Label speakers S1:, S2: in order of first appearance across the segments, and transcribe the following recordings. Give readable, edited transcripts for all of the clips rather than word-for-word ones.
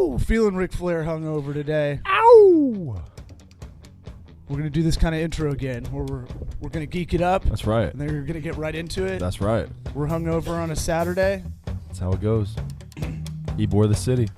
S1: Ow! Feeling Ric Flair hungover today. Ow! We're going to do this kind of intro again where we're going to geek it up.
S2: That's right.
S1: And then we're going to get right into it.
S2: That's right.
S1: We're hungover on a Saturday.
S2: That's how it goes. Ybor the city.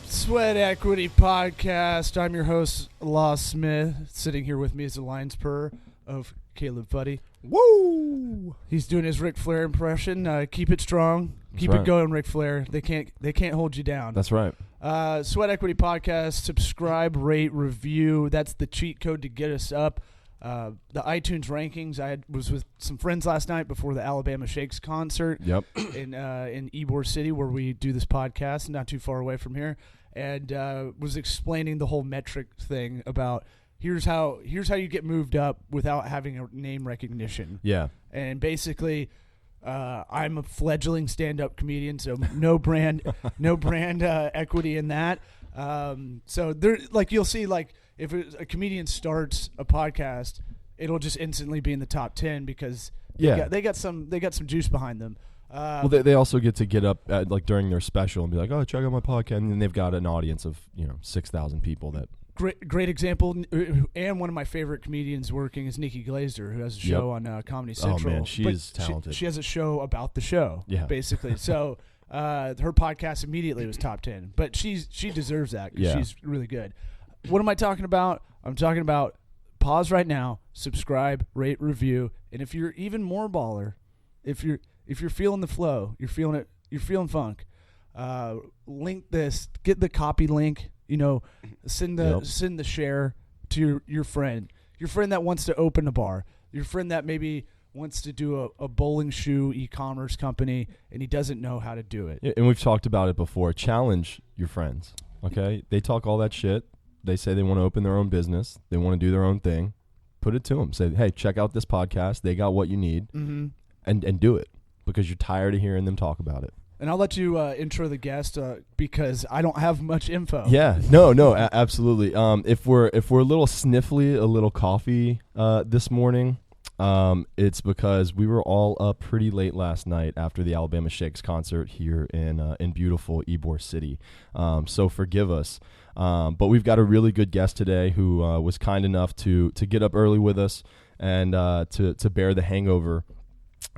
S1: Sweat Equity Podcast. I'm your host, Law Smith. Sitting here with me is the Lions Purr of Caleb Fuddy.
S2: Woo!
S1: He's doing his Ric Flair impression. Keep it strong. Keep it going, Ric Flair. They can't hold you down.
S2: That's right.
S1: Sweat Equity Podcast. Subscribe, rate, review. That's the cheat code to get us up. The iTunes rankings. Was with some friends last night before the Alabama Shakes concert.
S2: Yep.
S1: In Ybor City, where we do this podcast, not too far away from here. And was explaining the whole metric thing about here's how you get moved up without having a name recognition.
S2: Yeah.
S1: And basically, I'm a fledgling stand-up comedian, so no brand equity in that. So there, like you'll see, like if a comedian starts a podcast, it'll just instantly be in the top 10 because they got some juice behind them.
S2: Well, they also get up at, like during their special and be like, "Oh, check out my podcast," and then they've got an audience of 6,000 people. That
S1: great example. And one of my favorite comedians working is Nikki Glazer, who has a show on Comedy Central.
S2: Oh man, she's talented.
S1: She has a show about the show, basically. So her podcast immediately was top 10, but she deserves that because she's really good. What am I talking about? I'm talking about pause right now, subscribe, rate, review, and if you're even more baller, if you're feeling the flow, you're feeling funk, link this, get the copy link, send the share to your friend that wants to open a bar, your friend that maybe wants to do a bowling shoe e-commerce company and he doesn't know how to do it.
S2: Yeah, and we've talked about it before. Challenge your friends, okay? They talk all that shit. They say they want to open their own business. They want to do their own thing. Put it to them. Say, hey, check out this podcast. They got what you need, and do it. Because you're tired of hearing them talk about it.
S1: And I'll let you intro the guest because I don't have much info.
S2: Yeah, no, absolutely. If we're a little sniffly, a little coffee this morning, it's because we were all up pretty late last night after the Alabama Shakes concert here in beautiful Ybor City. So forgive us. But we've got a really good guest today who was kind enough to get up early with us and to bear the hangover.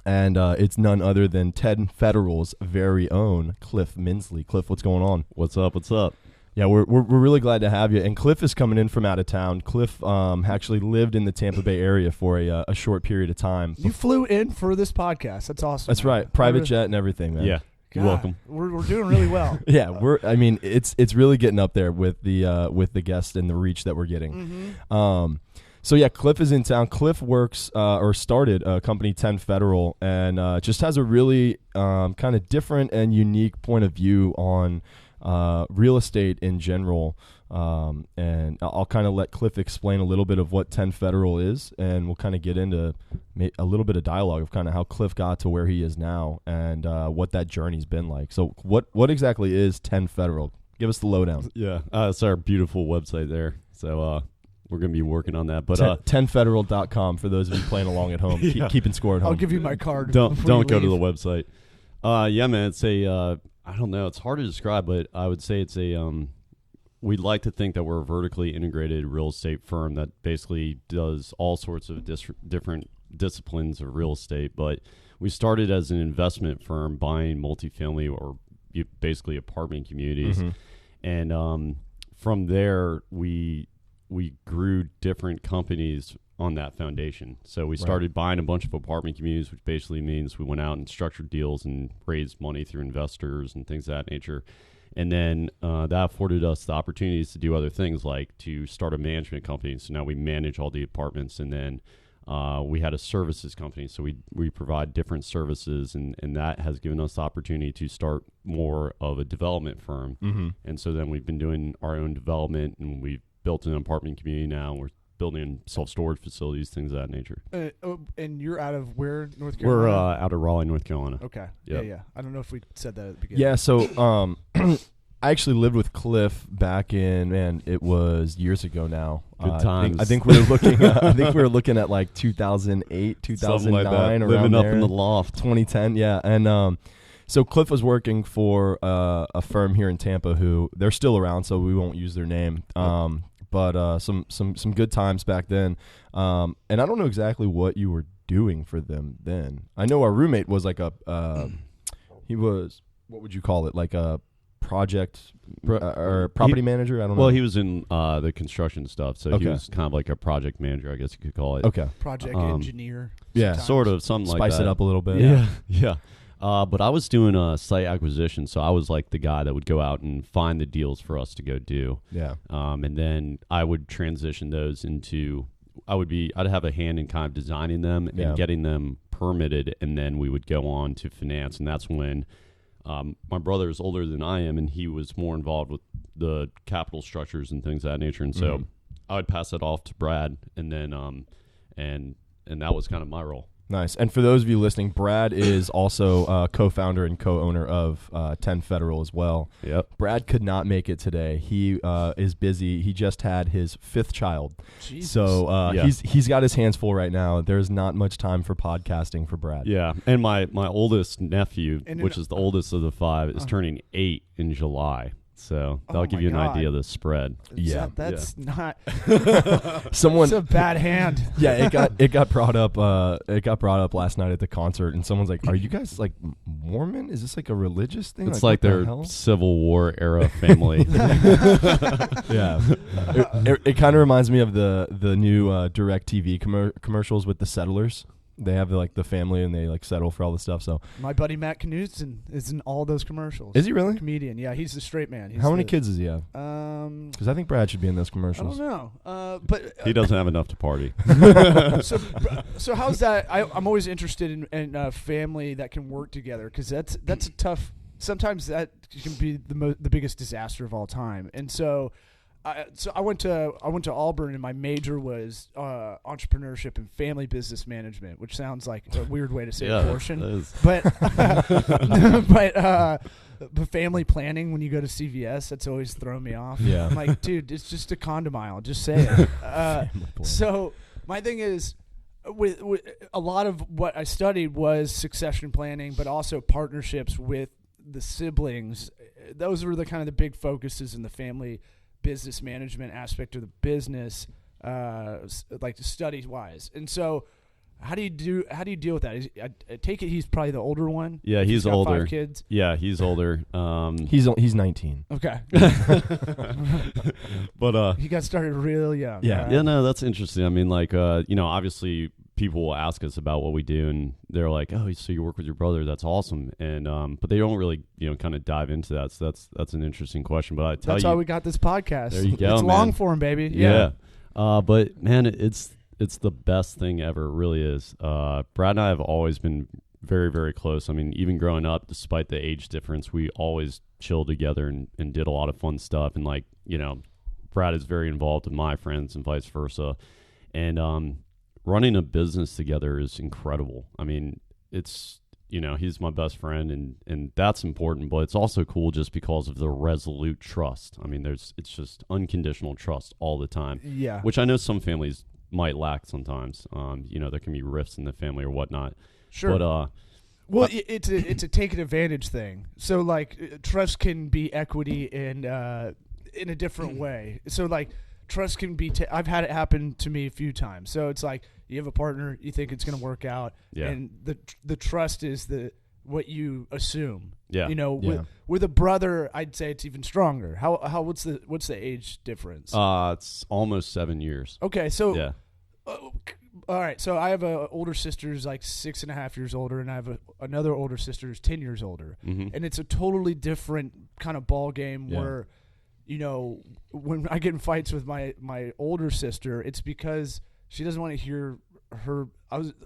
S2: And it's none other than Ted Federal's very own Cliff Minsley. Cliff, what's going on?
S3: What's up?
S2: Yeah, we're really glad to have you. And Cliff is coming in from out of town. Cliff actually lived in the Tampa Bay area for a short period of time.
S1: You flew in for this podcast. That's awesome.
S2: That's right. Private jet and everything, man.
S3: Yeah. You're welcome.
S1: We're doing really well.
S2: Yeah, it's really getting up there with the guests and the reach that we're getting. So yeah, Cliff is in town. Cliff works or started a company, 10 Federal, and just has a really kind of different and unique point of view on real estate in general. And I'll kind of let Cliff explain a little bit of what 10 Federal is, and we'll kind of get into a little bit of dialogue of kind of how Cliff got to where he is now and what that journey's been like. So what exactly is 10 Federal? Give us the lowdown.
S3: Yeah, it's our beautiful website there. So we're going to be working on that. But
S2: 10federal.com for those of you playing along at home, keeping score at home.
S1: I'll give you my card.
S3: Don't go to the website. Yeah, man, it's I don't know, it's hard to describe, but I would say it's we'd like to think that we're a vertically integrated real estate firm that basically does all sorts of different disciplines of real estate. But we started as an investment firm buying multifamily or basically apartment communities. And from there, we grew different companies on that foundation. So we started buying a bunch of apartment communities, which basically means we went out and structured deals and raised money through investors and things of that nature. And then that afforded us the opportunities to do other things, like to start a management company. So now we manage all the apartments. And then we had a services company. So we provide different services, and that has given us the opportunity to start more of a development firm. And so then we've been doing our own development, and we've built an apartment community now. We're building self-storage facilities, things of that nature.
S1: And you're out of where, North
S3: We're
S1: Carolina?
S3: out of Raleigh, North Carolina.
S1: Okay.
S3: Yep.
S1: Yeah. I don't know if we said that at the beginning.
S2: Yeah, so I actually lived with Cliff back in, man, it was years ago now.
S3: Good times.
S2: I think we were looking. I think we were looking at like 2008, 2009,
S3: like
S2: around
S3: living up
S2: there.
S3: in the loft.
S2: 2010, yeah. And so Cliff was working for a firm here in Tampa who they're still around, so we won't use their name. But some good times back then. And I don't know exactly what you were doing for them then. I know our roommate was like he was, what would you call it, like a project or property manager? I don't know.
S3: Well, he was in the construction stuff, so he was kind of like a project manager, I guess you could call it.
S2: Okay.
S1: Project engineer.
S2: Yeah.
S1: Sometimes.
S3: Sort of, something like that.
S2: Spice it up a little bit.
S3: Yeah. But I was doing site acquisition, so I was like the guy that would go out and find the deals for us to go do.
S2: Yeah.
S3: And then I would transition those into, I'd have a hand in kind of designing them and getting them permitted, and then we would go on to finance, and that's when my brother is older than I am, and he was more involved with the capital structures and things of that nature, and so I would pass it off to Brad, and then and that was kind of my role.
S2: Nice. And for those of you listening, Brad is also co-founder and co-owner of 10 Federal as well.
S3: Yep.
S2: Brad could not make it today. He is busy. He just had his 5th child.
S1: Jesus.
S2: So he's got his hands full right now. There's not much time for podcasting for Brad.
S3: Yeah. And my oldest nephew, which is the oldest of the 5, is turning 8 in July. So that'll give you an idea of the spread.
S1: That's not.
S2: Someone.
S1: It's a bad hand.
S2: Yeah, it got brought up. It got brought up last night at the concert, and someone's like, "Are you guys like Mormon? Is this like a religious thing?"
S3: It's like their Civil War era family.
S2: Yeah, it kind of reminds me of the new DirecTV commercials with the settlers. They have like the family and they like settle for all the stuff. So
S1: my buddy Matt Knudsen is in all those commercials.
S2: Is he really?
S1: Comedian. Yeah, he's the straight man.
S2: How many kids does he have? Because I think Brad should be in those commercials.
S1: I don't know. But
S3: he doesn't have enough to party.
S1: So how's that? I'm always interested in family that can work together, because that's a tough. Sometimes that can be the biggest disaster of all time. And so I went to Auburn, and my major was entrepreneurship and family business management, which sounds like a weird way to say abortion, but family planning, when you go to CVS, that's always thrown me off.
S2: Yeah,
S1: I'm like, dude, it's just a condom aisle. Just say it. So my thing is, with a lot of what I studied was succession planning, but also partnerships with the siblings. Those were the kind of the big focuses in the family business management aspect of the business, like studies wise. And so how do you deal with that? I take it he's probably the older one.
S3: Yeah, he's
S1: got
S3: older.
S1: 5 kids.
S3: Yeah, he's older.
S2: He's 19.
S1: Okay.
S3: But
S1: he got started real young.
S2: Yeah.
S3: Yeah, no, that's interesting. I mean, like obviously people will ask us about what we do, and they're like, "Oh, so you work with your brother? That's awesome." And but they don't really, kind of dive into that. So that's an interesting question. But
S1: that's why we got this podcast.
S3: There you go.
S1: It's
S3: man.
S1: long form, baby.
S3: Yeah. But man, it's the best thing ever. It really is. Brad and I have always been very, very close. I mean, even growing up, despite the age difference, we always chilled together and did a lot of fun stuff. And Brad is very involved with my friends and vice versa. And running a business together is incredible. I mean, it's, he's my best friend, and that's important, but it's also cool just because of the resolute trust. I mean, it's just unconditional trust all the time.
S1: Yeah.
S3: Which I know some families might lack sometimes. There can be rifts in the family or whatnot.
S1: Sure.
S3: But
S1: it's a take advantage thing. So like trust can be equity in a different way. So like trust can be. I've had it happen to me a few times. So it's like you have a partner, you think it's going to work out, and the trust is what you assume.
S3: Yeah.
S1: With a brother, I'd say it's even stronger. What's the age difference?
S3: It's almost 7 years.
S1: Okay, so
S3: yeah.
S1: All right, so I have an older sister who's like 6.5 years older, and I have another older sister who's 10 years older, and it's a totally different kind of ball game where, when I get in fights with my older sister, it's because she doesn't want to hear her.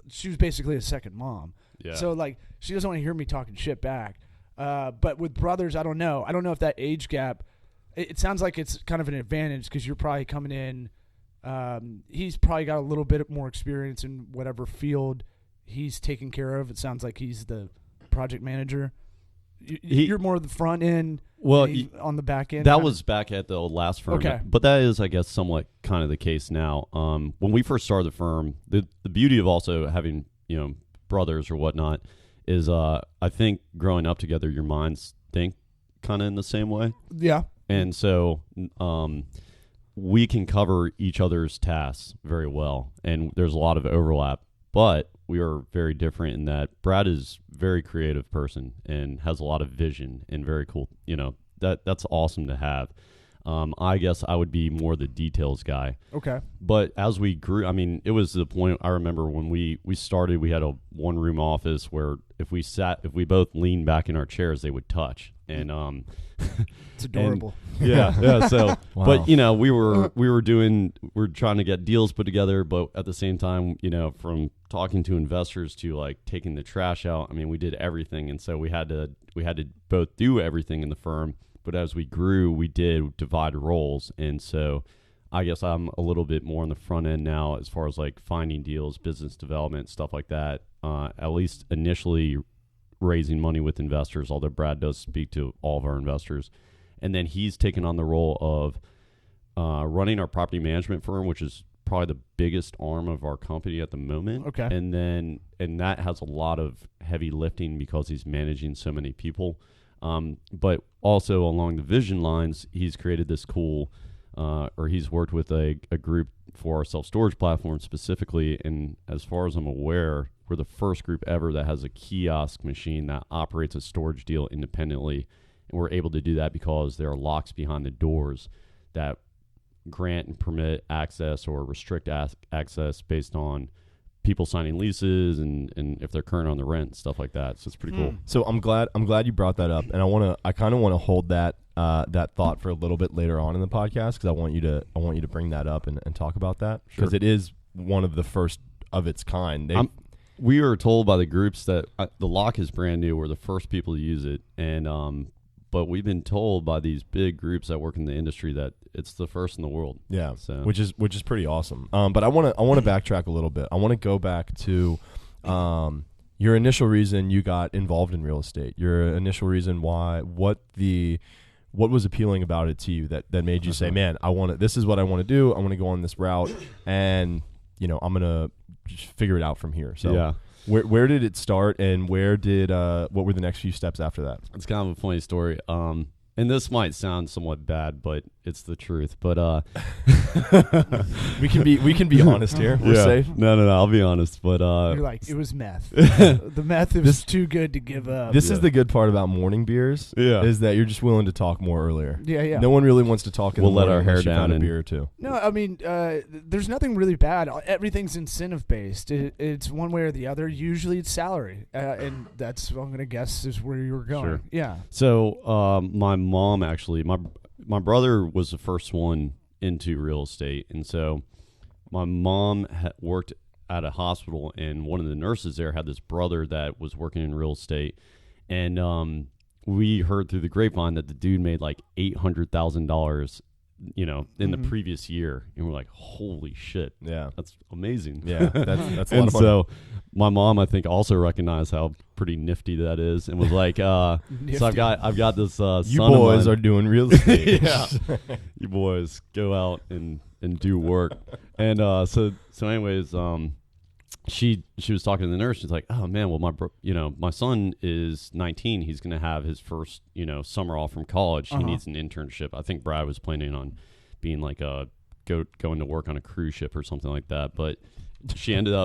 S1: She was basically a second mom, so like she doesn't want to hear me talking shit back. But with brothers, I don't know. I don't know if that age gap. It sounds like it's kind of an advantage because you're probably coming in He's probably got a little bit more experience in whatever field he's taking care of. It sounds like he's the project manager. You're more the front end.
S3: Well,
S1: on the back end.
S3: That was back at the last firm.
S1: Okay.
S3: But that is, I guess, somewhat kind of the case now. When we first started the firm, the beauty of also having, brothers or whatnot is, I think growing up together, your minds think kind of in the same way.
S1: Yeah.
S3: And so, we can cover each other's tasks very well, and there's a lot of overlap. But we are very different in that Brad is a very creative person and has a lot of vision and very cool. That's awesome to have. I guess I would be more the details guy.
S1: Okay.
S3: But as we grew, it was the point. I remember when we started, we had a one-room office where if we both leaned back in our chairs, they would touch. And
S1: it's adorable.
S3: Yeah. So,
S2: wow.
S3: But we were trying to get deals put together, but at the same time, from talking to investors to like taking the trash out. We did everything, and so we had to both do everything in the firm. But as we grew, we did divide roles, and so I guess I'm a little bit more on the front end now as far as like finding deals, business development, stuff like that. At least initially raising money with investors, although Brad does speak to all of our investors. And then he's taken on the role of running our property management firm, which is probably the biggest arm of our company at the moment.
S1: Okay.
S3: And that has a lot of heavy lifting because he's managing so many people. But also along the vision lines, he's created this cool, or he's worked with a group for our self-storage platform specifically. And as far as I'm aware, we're the first group ever that has a kiosk machine that operates a storage deal independently. And we're able to do that because there are locks behind the doors that grant and permit access or restrict access based on people signing leases and if they're current on the rent, stuff like that. So it's pretty cool.
S2: So I'm glad you brought that up, and I kind of want to hold that thought for a little bit later on in the podcast, because I want you to bring that up and talk about that, because it is one of the first of its kind.
S3: We were told by the groups that the lock is brand new. We're the first people to use it, and but we've been told by these big groups that work in the industry that it's the first in the world.
S2: Yeah,
S3: so.
S2: which is pretty awesome. But I want to backtrack a little bit. I want to go back to your initial reason you got involved in real estate. Your initial reason why, what was appealing about it to you that made you say, "Man, this is what I want to do. I want to go on this route, and I'm gonna just figure it out from here." So
S3: yeah.
S2: Where did it start, and what were the next few steps after that?
S3: It's kind of a funny story. And this might sound somewhat bad, but it's the truth. But
S2: we can be honest here. We're safe.
S3: No, I'll be honest. But
S1: you're like, it was meth. The meth was too good to give up.
S2: This is the good part about morning beers.
S3: Yeah,
S2: is that you're just willing to talk more earlier.
S1: Yeah.
S2: No one really wants to talk.
S3: We'll let our hair down
S2: and a beer or two.
S1: No, there's nothing really bad. Everything's incentive based. It's one way or the other. Usually it's salary, and that's what I'm gonna guess is where you were going.
S3: Sure.
S1: Yeah.
S3: So my mom actually, my brother was the first one into real estate, and so my mom worked at a hospital, and one of the nurses there had this brother that was working in real estate, and we heard through the grapevine that the dude made like $800,000 in the previous year, and we're like, holy shit,
S2: yeah,
S3: that's amazing.
S2: Yeah, that's a
S3: and
S2: lot of fun.
S3: So my mom, I think, also recognized how pretty nifty that is, and was like, so I've got this
S2: you
S3: son
S2: boys
S3: of mine.
S2: are doing real estate.
S3: Yeah, you boys go out and do work. And so anyways, she was talking to the nurse. She's like, oh man, well my son is 19. He's gonna have his first summer off from college. He needs an internship. I think Brad was planning on being like going to work on a cruise ship or something like that. But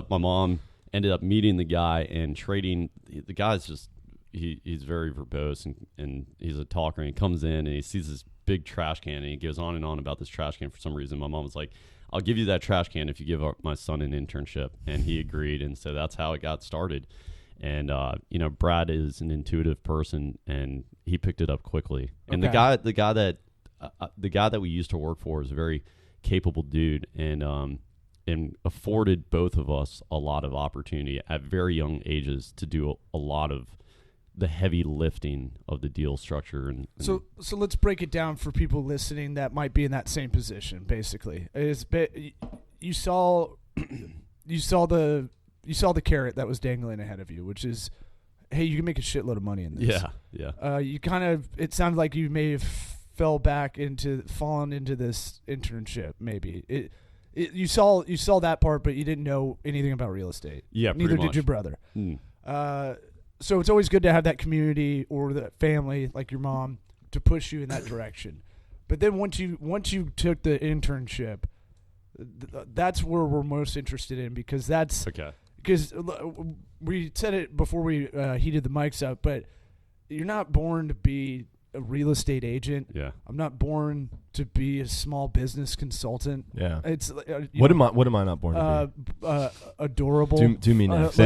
S3: my mom ended up meeting the guy and trading. The guy's just he's very verbose and he's a talker. And he comes in and he sees this big trash can and he goes on and on about this trash can for some reason. My mom was like, I'll give you that trash can if you give my son an internship. And he agreed. And so that's how it got started. And, Brad is an intuitive person and he picked it up quickly. And the guy that we used to work for is a very capable dude and afforded both of us a lot of opportunity at very young ages to do a lot of the heavy lifting of the deal structure. And
S1: so let's break it down for people listening that might be in that same position. Basically, you saw the carrot that was dangling ahead of you, which is, hey, you can make a shitload of money in this.
S3: Yeah.
S1: You kind of, it sounded like you may have fallen into this internship. Maybe you saw that part, but you didn't know anything about real estate.
S3: Yeah,
S1: neither did your brother. So it's always good to have that community or that family, like your mom, to push you in that direction. But then once you took the internship, that's where we're most interested in, because that's
S3: okay.
S1: Because we said it before we heated the mics up, but you're not born to be a real estate agent.
S3: Yeah,
S1: I'm not born to be a small business consultant.
S2: Yeah,
S1: it's
S2: what am I not born to
S1: be? Adorable.
S2: Do me next.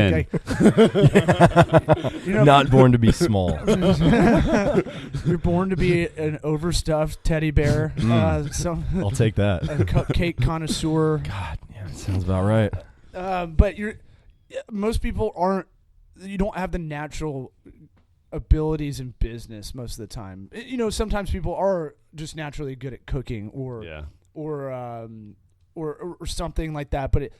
S1: Not
S2: born to be small.
S1: You're born to be an overstuffed teddy bear.
S2: I'll take that.
S1: A cupcake connoisseur.
S2: God, yeah, that sounds about right.
S1: But most people aren't. You don't have the natural abilities in business most of the time. Sometimes people are just naturally good at cooking or something like that. But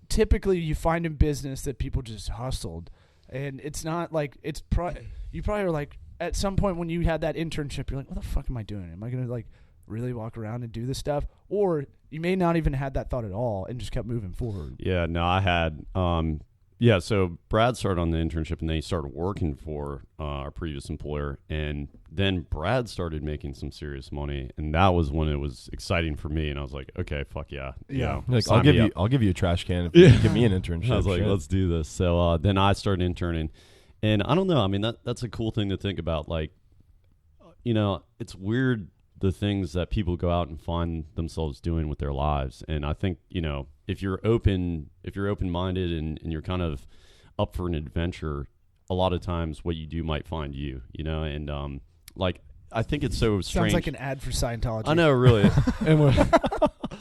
S1: typically you find in business that people just hustled, and it's not like you probably are like, at some point when you had that internship, you're like, what the fuck am I doing? Am I going to like really walk around and do this stuff? Or you may not even had that thought at all and just kept moving forward.
S3: Yeah, no, I had. So Brad started on the internship, and then he started working for our previous employer, and then Brad started making some serious money, and that was when it was exciting for me, and I was like, okay, fuck yeah.
S2: Like, I'll give you a trash can if you give me an internship.
S3: I was like, let's do this. So then I started interning, and I don't know. I mean, that's a cool thing to think about. Like, it's weird, the things that people go out and find themselves doing with their lives. And I think, if you're open-minded and you're kind of up for an adventure, a lot of times what you do might find you, and I think it's so strange.
S1: Sounds like an ad for Scientology.
S3: I know, really. And we're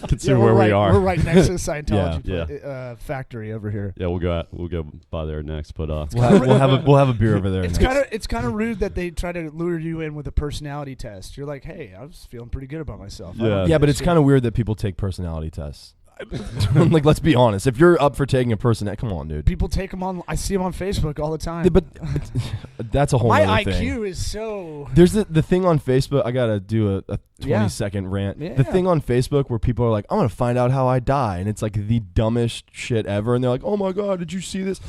S3: consider
S1: where
S3: we are.
S1: We're right next to the Scientology factory over here.
S3: Yeah, we'll go by there next, but
S2: we'll have a beer over there.
S1: It's kind of rude that they try to lure you in with a personality test. You're like, hey, I was feeling pretty good about myself.
S2: Yeah, but it's kind of weird that people take personality tests. Like, let's be honest. If you're up for taking a personality, come on, dude.
S1: People take them on. I see them on Facebook all the time.
S2: Yeah, but that's a whole other thing.
S1: My IQ is so.
S2: There's the thing on Facebook. I gotta do a 20-second rant.
S1: Yeah.
S2: The thing on Facebook where people are like, I'm gonna find out how I die, and it's like the dumbest shit ever, and they're like, oh my god, did you see this?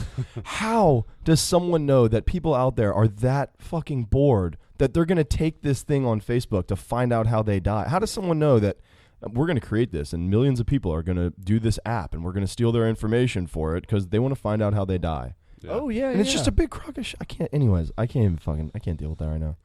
S2: How does someone know that people out there are that fucking bored that they're gonna take this thing on Facebook to find out how they die? How does someone know that we're going to create this and millions of people are going to do this app and we're going to steal their information for it because they want to find out how they die?
S3: Yeah.
S1: Oh, yeah.
S2: And it's just a big crock of shit. I can't deal with that right now.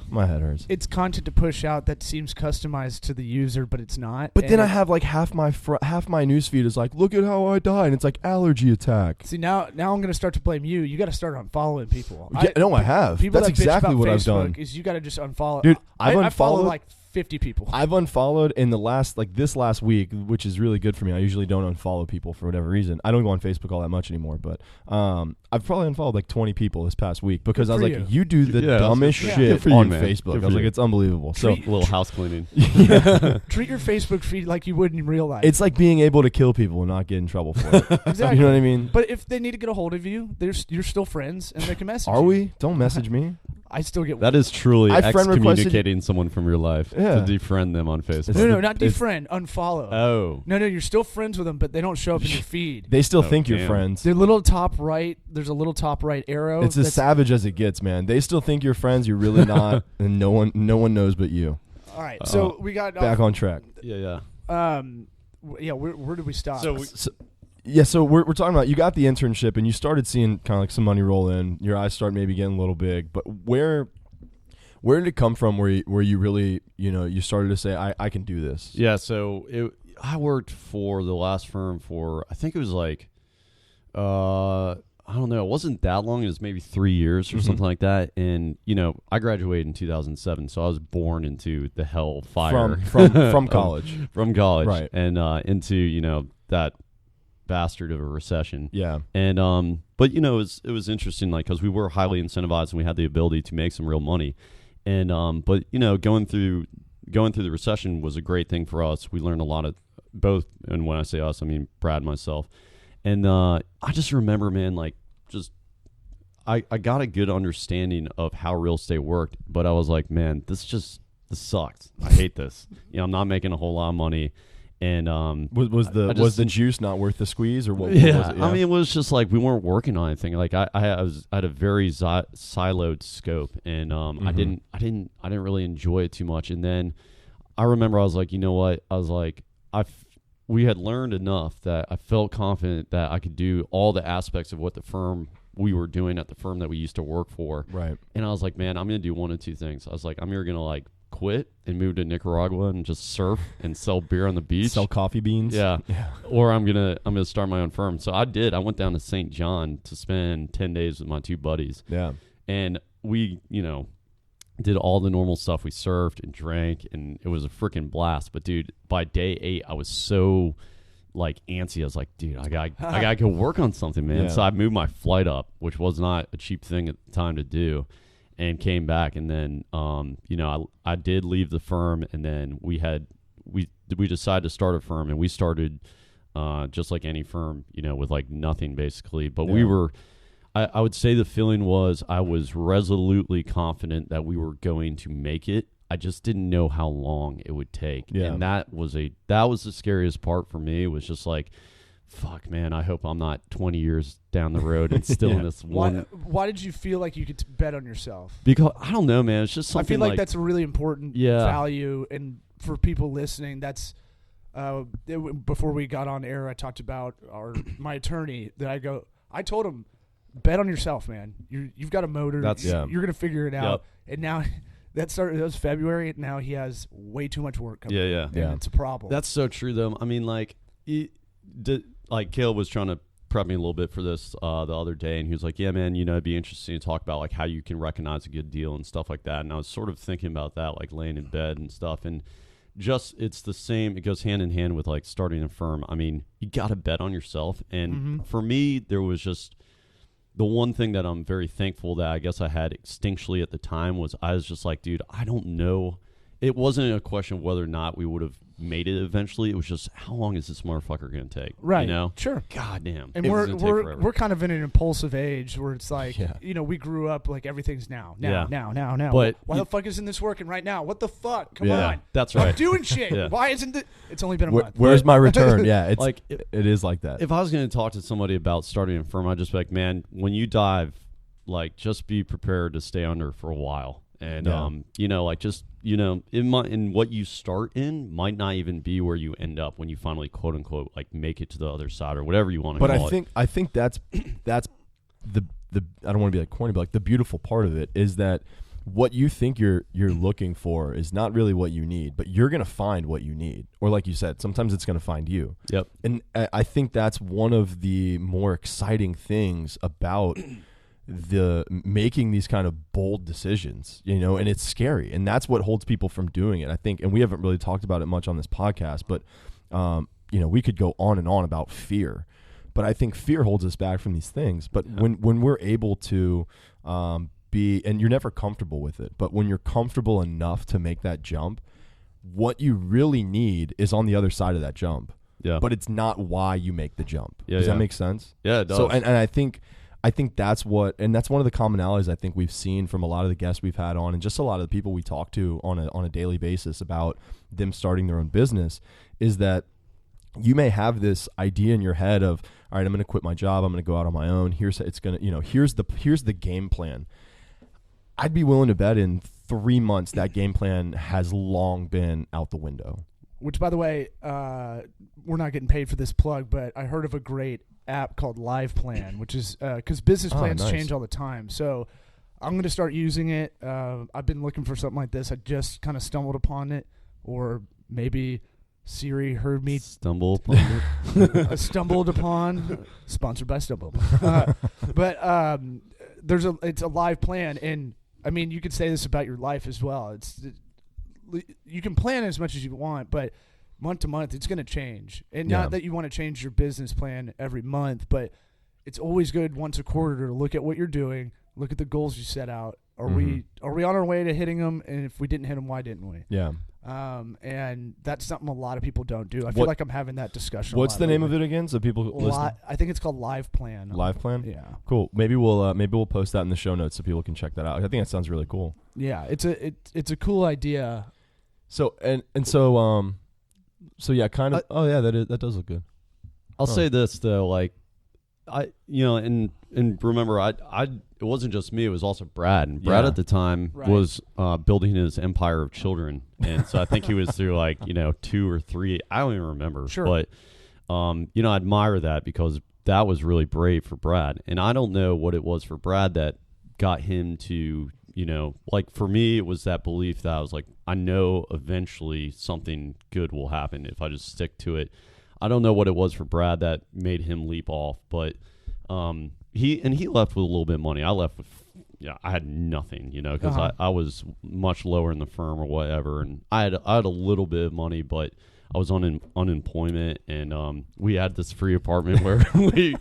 S2: My head hurts.
S1: It's content to push out that seems customized to the user, but it's not.
S2: But then I have like half my newsfeed is like, look at how I died, and it's like allergy attack.
S1: See, now I'm going to start to blame you. You got to start unfollowing people.
S2: I have. That's exactly what I've done.
S1: Is you got to just unfollow.
S2: Dude,
S1: I follow like 50 people.
S2: I've unfollowed in this last week, which is really good for me. I usually don't unfollow people for whatever reason. I don't go on Facebook all that much anymore, but I've probably unfollowed like 20 people this past week because I was like, you do the dumbest shit on Facebook. I was like, it's unbelievable. So
S3: a little house cleaning.
S1: Treat your Facebook feed like you would in real life.
S2: It's like being able to kill people and not get in trouble for it.
S1: Exactly.
S2: You know what I mean?
S1: But if they need to get a hold of you, you're still friends and they can message you.
S2: Are we? Don't message me.
S1: I still get
S3: that is truly excommunicating someone from your life to defriend them on Facebook.
S1: No, not defriend, unfollow.
S3: Oh.
S1: No, you're still friends with them, but they don't show up in your feed.
S2: They still think you're friends.
S1: There's a little top right arrow.
S2: It's as savage as it gets, man. They still think you're friends, you're really not, and no one knows but you.
S1: All right, so we got
S2: back on track.
S3: Yeah.
S1: Where did we stop?
S2: So we're talking about, you got the internship and you started seeing kind of like some money roll in. Your eyes start maybe getting a little big. But where did it come from where you really, you started to say, I can do this?
S3: Yeah, so I worked for the last firm for, I think it was like, I don't know, it wasn't that long. It was maybe 3 years or something like that. And, I graduated in 2007, so I was born into the hellfire.
S2: From college.
S3: From college.
S2: Right.
S3: And into, that bastard of a recession.
S2: Yeah.
S3: And but you know, it was interesting, like, because we were highly incentivized and we had the ability to make some real money. And but you know, going through the recession was a great thing for us. We learned a lot of both, and when I say us, I mean Brad and myself. And I just remember, man, like, just I got a good understanding of how real estate worked, but I was like, man, this sucks. I hate this. You know, I'm not making a whole lot of money. And
S2: was the juice not worth the squeeze, or what?
S3: Yeah,
S2: was it? Yeah.
S3: I mean, it was just like we weren't working on anything. Like I had a very siloed scope, and I didn't really enjoy it too much. And then I remember I was like, you know what? I was like, we had learned enough that I felt confident that I could do all the aspects of what the firm we were doing at the firm that we used to work for.
S2: Right.
S3: And I was like, man, I'm gonna do one of two things. I was like, I'm either gonna like quit and move to Nicaragua and just surf and sell beer on the beach,
S2: sell coffee beans,
S3: yeah. Or I'm gonna start my own firm. So I did. I went down to St. John to spend 10 days with my two buddies.
S2: Yeah.
S3: And we, you know, did all the normal stuff. We surfed and drank, and it was a freaking blast. But dude, by day 8, I was so like antsy. I was like, dude, I gotta go work on something, man.
S2: Yeah.
S3: So I moved my flight up, which was not a cheap thing at the time to do, and came back. And then you know, I did leave the firm, and then we decided to start a firm, and we started just like any firm, you know, with like nothing basically. But we were, I would say the feeling was I was resolutely confident that we were going to make it. I just didn't know how long it would take.
S2: Yeah.
S3: And that was the scariest part for me. It was just like, fuck, man, I hope I'm not 20 years down the road and still in this one.
S1: Why did you feel like you could bet on yourself?
S3: Because I don't know, man. It's just something.
S1: I feel like that's a really important value, and for people listening, that's before we got on air, I talked about my attorney that I told him, bet on yourself, man. You've got a motor. You're gonna figure it out. Yep. And now that was February. Now he has way too much work coming.
S3: Yeah.
S1: It's a problem.
S3: That's so true, though. I mean, like, like Caleb was trying to prep me a little bit for this the other day, and he was like, yeah, man, you know, it'd be interesting to talk about like how you can recognize a good deal and stuff like that. And I was sort of thinking about that, like laying in bed and stuff. And just, it's the same. It goes hand in hand with like starting a firm. I mean, you got to bet on yourself. And for me, there was just the one thing that I'm very thankful that I guess I had instinctually at the time was I was just like, dude, I don't know. It wasn't a question of whether or not we would have made it eventually. It was just, how long is this motherfucker going to take?
S1: Right.
S3: You know?
S1: Sure.
S3: God damn.
S1: And we're kind of in an impulsive age where it's like, you know, we grew up like everything's now. But why the fuck isn't this working right now? What the fuck? Come on.
S3: That's right.
S1: I'm doing shit. Yeah. Why isn't it? It's only been a month.
S2: Where's my return? Yeah. It's like, it is like that.
S3: If I was going to talk to somebody about starting a firm, I'd just be like, man, when you dive, like, just be prepared to stay under for a while. And, you know, like, just, you know, in what you start in might not even be where you end up when you finally, quote unquote, like, make it to the other side or whatever you want to call it.
S2: I think that's the I don't want to be like corny, but like the beautiful part of it is that what you think you're looking for is not really what you need, but you're going to find what you need. Or like you said, sometimes it's going to find you.
S3: Yep.
S2: And I think that's one of the more exciting things about the making these kind of bold decisions, you know, and it's scary, and that's what holds people from doing it, I think. And we haven't really talked about it much on this podcast, but you know, we could go on and on about fear, but I think fear holds us back from these things. But when we're able to be, and you're never comfortable with it, but when you're comfortable enough to make that jump, what you really need is on the other side of that jump.
S3: Yeah.
S2: But it's not why you make the jump.
S3: Yeah,
S2: does that make sense?
S3: Yeah, it does.
S2: So and I think that's one of the commonalities I think we've seen from a lot of the guests we've had on, and just a lot of the people we talk to on a daily basis about them starting their own business, is that you may have this idea in your head of, all right, I'm going to quit my job, I'm going to go out on my own. Here's the game plan. I'd be willing to bet in 3 months that game plan has long been out the window.
S1: Which, by the way, we're not getting paid for this plug, but I heard of a great app called LivePlan, which is because business plans change all the time. So I'm going to start using it. I've been looking for something like this. I just kind of stumbled upon it, or maybe Siri heard me
S3: stumble upon it.
S1: Stumbled upon, sponsored by Stumble. But it's a live plan, and I mean, you could say this about your life as well. You can plan as much as you want, but month to month, it's going to change. And not that you want to change your business plan every month, but it's always good once a quarter to look at what you're doing, look at the goals you set out. Are we on our way to hitting them? And if we didn't hit them, why didn't we?
S2: Yeah.
S1: And that's something a lot of people don't do. I feel like I'm having that discussion.
S2: What's the name of it again? So people listen.
S1: I think it's called LivePlan.
S2: LivePlan?
S1: Yeah.
S2: Cool. Maybe we'll post that in the show notes so people can check that out. I think that sounds really cool.
S1: Yeah, it's a cool idea.
S2: So so yeah, kind of. That does look good.
S3: I'll say this though, like and remember, it wasn't just me; it was also Brad. And Brad at the time was building his empire of children, and so I think he was through 2 or 3. I don't even remember.
S1: Sure.
S3: But I admire that because that was really brave for Brad, and I don't know what it was for Brad that got him to. For me, it was that belief that I was like, I know eventually something good will happen if I just stick to it. I don't know what it was for Brad that made him leap off, but he left with a little bit of money. I left with, I had nothing, because I was much lower in the firm or whatever, and I had a little bit of money, but I was on unemployment, and we had this free apartment where we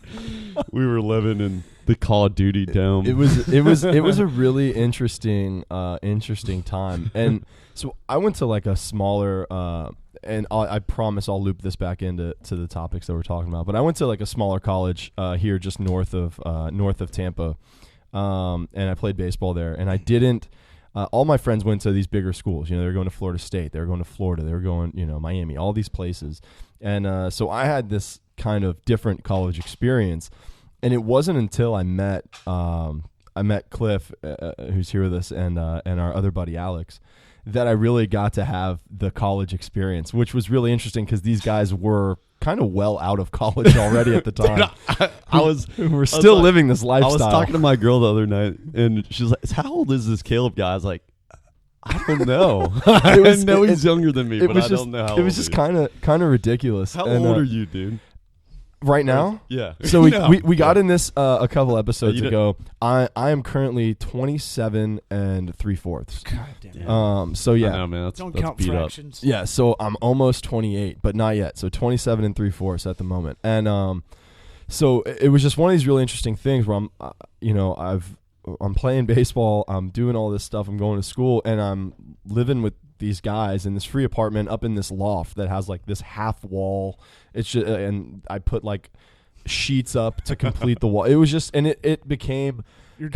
S3: were living in the Call of Duty dome.
S2: It was a really interesting time, and so I went to like a smaller. And I promise I'll loop this back into the topics that we're talking about. But I went to like a smaller college here, just north of Tampa, and I played baseball there. And I didn't. All my friends went to these bigger schools. They were going to Florida State. They were going to Florida. They were going, Miami. All these places. And so I had this kind of different college experience. And it wasn't until I met Cliff, who's here with us, and our other buddy Alex, that I really got to have the college experience, which was really interesting because these guys were kind of well out of college already at the time.
S3: Dude,
S2: we're still living this lifestyle.
S3: I was talking to my girl the other night, and she's like, "How old is this Caleb guy?" I was like, "I don't know. I know he's younger than me, but I don't know how."
S2: It was just kind of ridiculous.
S3: How old are you, dude?
S2: Right now?
S3: Yeah.
S2: So we got in this a couple episodes ago. I am currently 27 3/4.
S1: God damn.
S2: So yeah.
S3: I know, man.
S1: Don't
S3: that's
S1: count
S3: beat
S1: fractions.
S3: Up.
S2: Yeah, so I'm almost 28, but not yet. So 27 3/4 at the moment. And so it was just one of these really interesting things where I'm playing baseball, I'm doing all this stuff, I'm going to school, and I'm living with these guys in this free apartment up in this loft that has like this half wall. It's just, and I put like sheets up to complete the wall. It was just, and it became
S1: your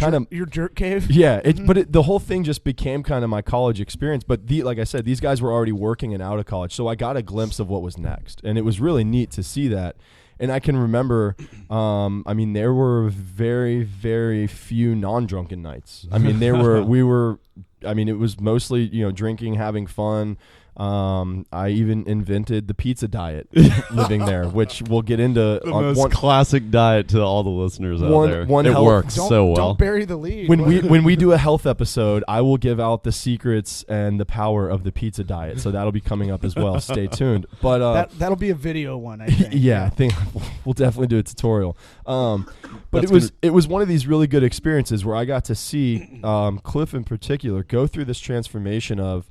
S1: jerk cave.
S2: Yeah, but the whole thing just became kind of my college experience. But like I said, these guys were already working and out of college, so I got a glimpse of what was next, and it was really neat to see that. And I can remember, there were very, very few non-drunken nights. I mean, it was mostly, drinking, having fun. I even invented the pizza diet living there, which we'll get into.
S3: The most classic diet to all the listeners out there. It works so well.
S1: Don't bury the lead.
S2: When we do a health episode, I will give out the secrets and the power of the pizza diet. So that'll be coming up as well. Stay tuned. But
S1: that'll be a video one, I think.
S2: Yeah, I think we'll definitely do a tutorial. But it was one of these really good experiences where I got to see Cliff in particular go through this transformation of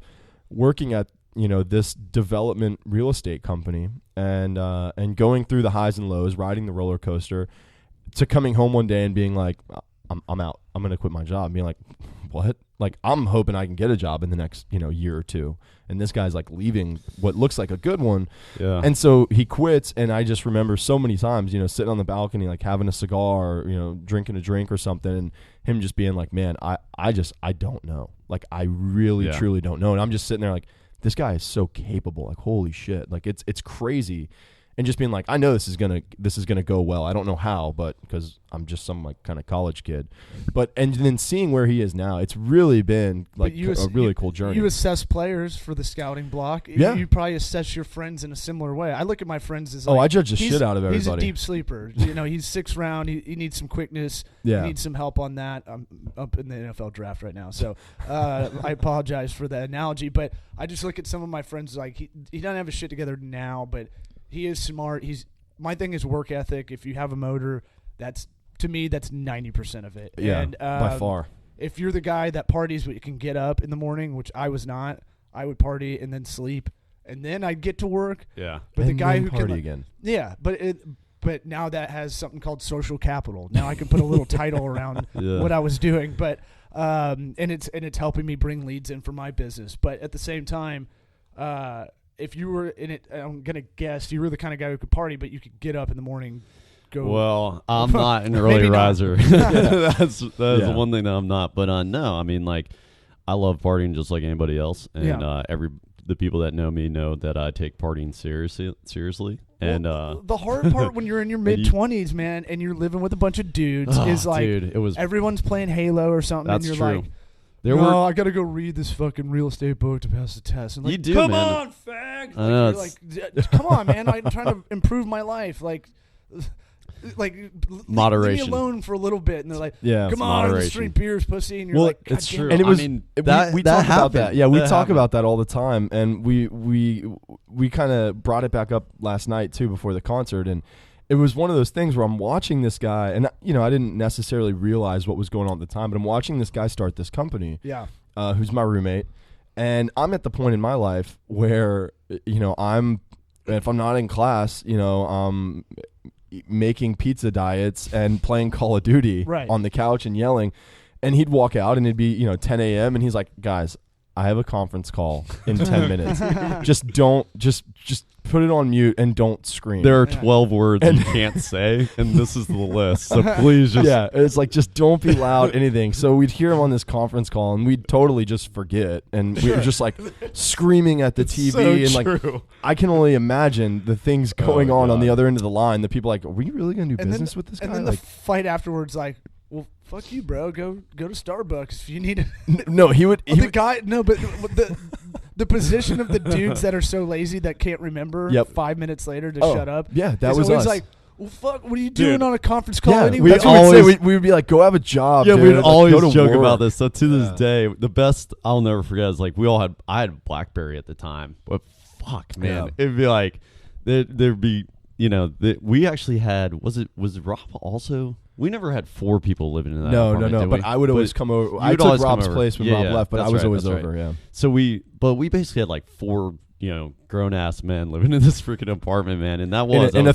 S2: working at this development real estate company and going through the highs and lows, riding the roller coaster, to coming home one day and being like, I'm out. I'm going to quit my job. And being like, what? Like, I'm hoping I can get a job in the next, year or two. And this guy's like leaving what looks like a good one. Yeah. And so he quits. And I just remember so many times, sitting on the balcony, like having a cigar, or, drinking a drink or something, and him just being like, man, I don't know. Like, I really, truly don't know. And I'm just sitting there like, this guy is so capable. Like, holy shit. Like, it's crazy. And just being like, I know this is gonna go well. I don't know how, but because I'm just some like kind of college kid. And then seeing where he is now, it's really been like a really cool journey.
S1: You assess players for the scouting block.
S2: Yeah.
S1: You probably assess your friends in a similar way. I look at my friends as like,
S2: I judge the shit out of everybody.
S1: He's a deep sleeper. He's 6th round. He needs some quickness.
S2: Yeah.
S1: He needs some help on that. I'm up in the NFL draft right now, so I apologize for the analogy, but I just look at some of my friends like he doesn't have his shit together now, but he is smart. My thing is work ethic. If you have a motor, that's 90% of it.
S2: Yeah,
S1: and,
S2: by far.
S1: If you're the guy that parties but you can get up in the morning, which I was not, I would party and then sleep and then I'd get to work.
S2: Yeah.
S1: But the guy who
S2: party
S1: can
S2: again.
S1: Yeah, but now that has something called social capital. Now I can put a little title around what I was doing, but and it's helping me bring leads in for my business. But at the same time, if you were in it, I'm gonna guess you were the kind of guy who could party, but you could get up in the morning.
S3: Well, I'm not an early riser. That's the one thing that I'm not. But no, I mean, like, I love partying just like anybody else, and the people that know me know that I take partying seriously. And
S1: the hard part when you're in your mid-20s, man, and you're living with a bunch of dudes is like, dude, everyone's playing Halo or something, and you're like, I got to go read this fucking real estate book to pass the test. And like,
S3: you do,
S1: come
S3: man.
S1: on, fag. Like, come on, man. I'm trying to improve my life. Like
S3: moderation.
S1: Leave me alone for a little bit, and they're like, "Come on, let's drink beers, pussy." And you're like,
S2: "It's
S1: true."
S2: And it was, we talk about that. Yeah, we talk about that all the time, and we kind of brought it back up last night too before the concert, and it was one of those things where I'm watching this guy, and I didn't necessarily realize what was going on at the time, but I'm watching this guy start this company.
S1: Yeah,
S2: who's my roommate, and I'm at the point in my life where if I'm not in class, I'm making pizza diets and playing Call of Duty on the couch and yelling, and he'd walk out and it'd be 10 a.m. and he's like, guys, I have a conference call in 10 minutes. Just put it on mute and don't scream.
S3: There are 12 words you can't say, and this is the list. So please just...
S2: Yeah, it's like, just don't be loud, anything. So we'd hear him on this conference call, and we'd totally just forget. And we were just like screaming at the TV.
S3: So
S2: and
S3: true.
S2: Like, I can only imagine the things going on the other end of the line. The people like, are we really going to do business with this guy?
S1: And then the fight afterwards, like, well, fuck you, bro. Go to Starbucks if you need it.
S2: No, he would.
S1: The position of the dudes that are so lazy that can't remember 5 minutes later to shut up.
S2: Yeah, that was
S1: always
S2: us.
S1: like, well, fuck, what are you doing on a conference call anyway?
S2: We would be like, go have a job.
S3: Yeah,
S2: dude.
S3: we'd
S2: Like,
S3: always joke about this. So to this day, the best I'll never forget is like I had BlackBerry at the time, but fuck, man, it'd be like there'd be we actually had was Rob also. We never had 4 people living in that apartment. No.
S2: But I would always come over. I took Rob's place when Rob left, but I was always over. Yeah.
S3: So we basically had like 4, grown ass men living in this freaking apartment, man, and that was
S2: in a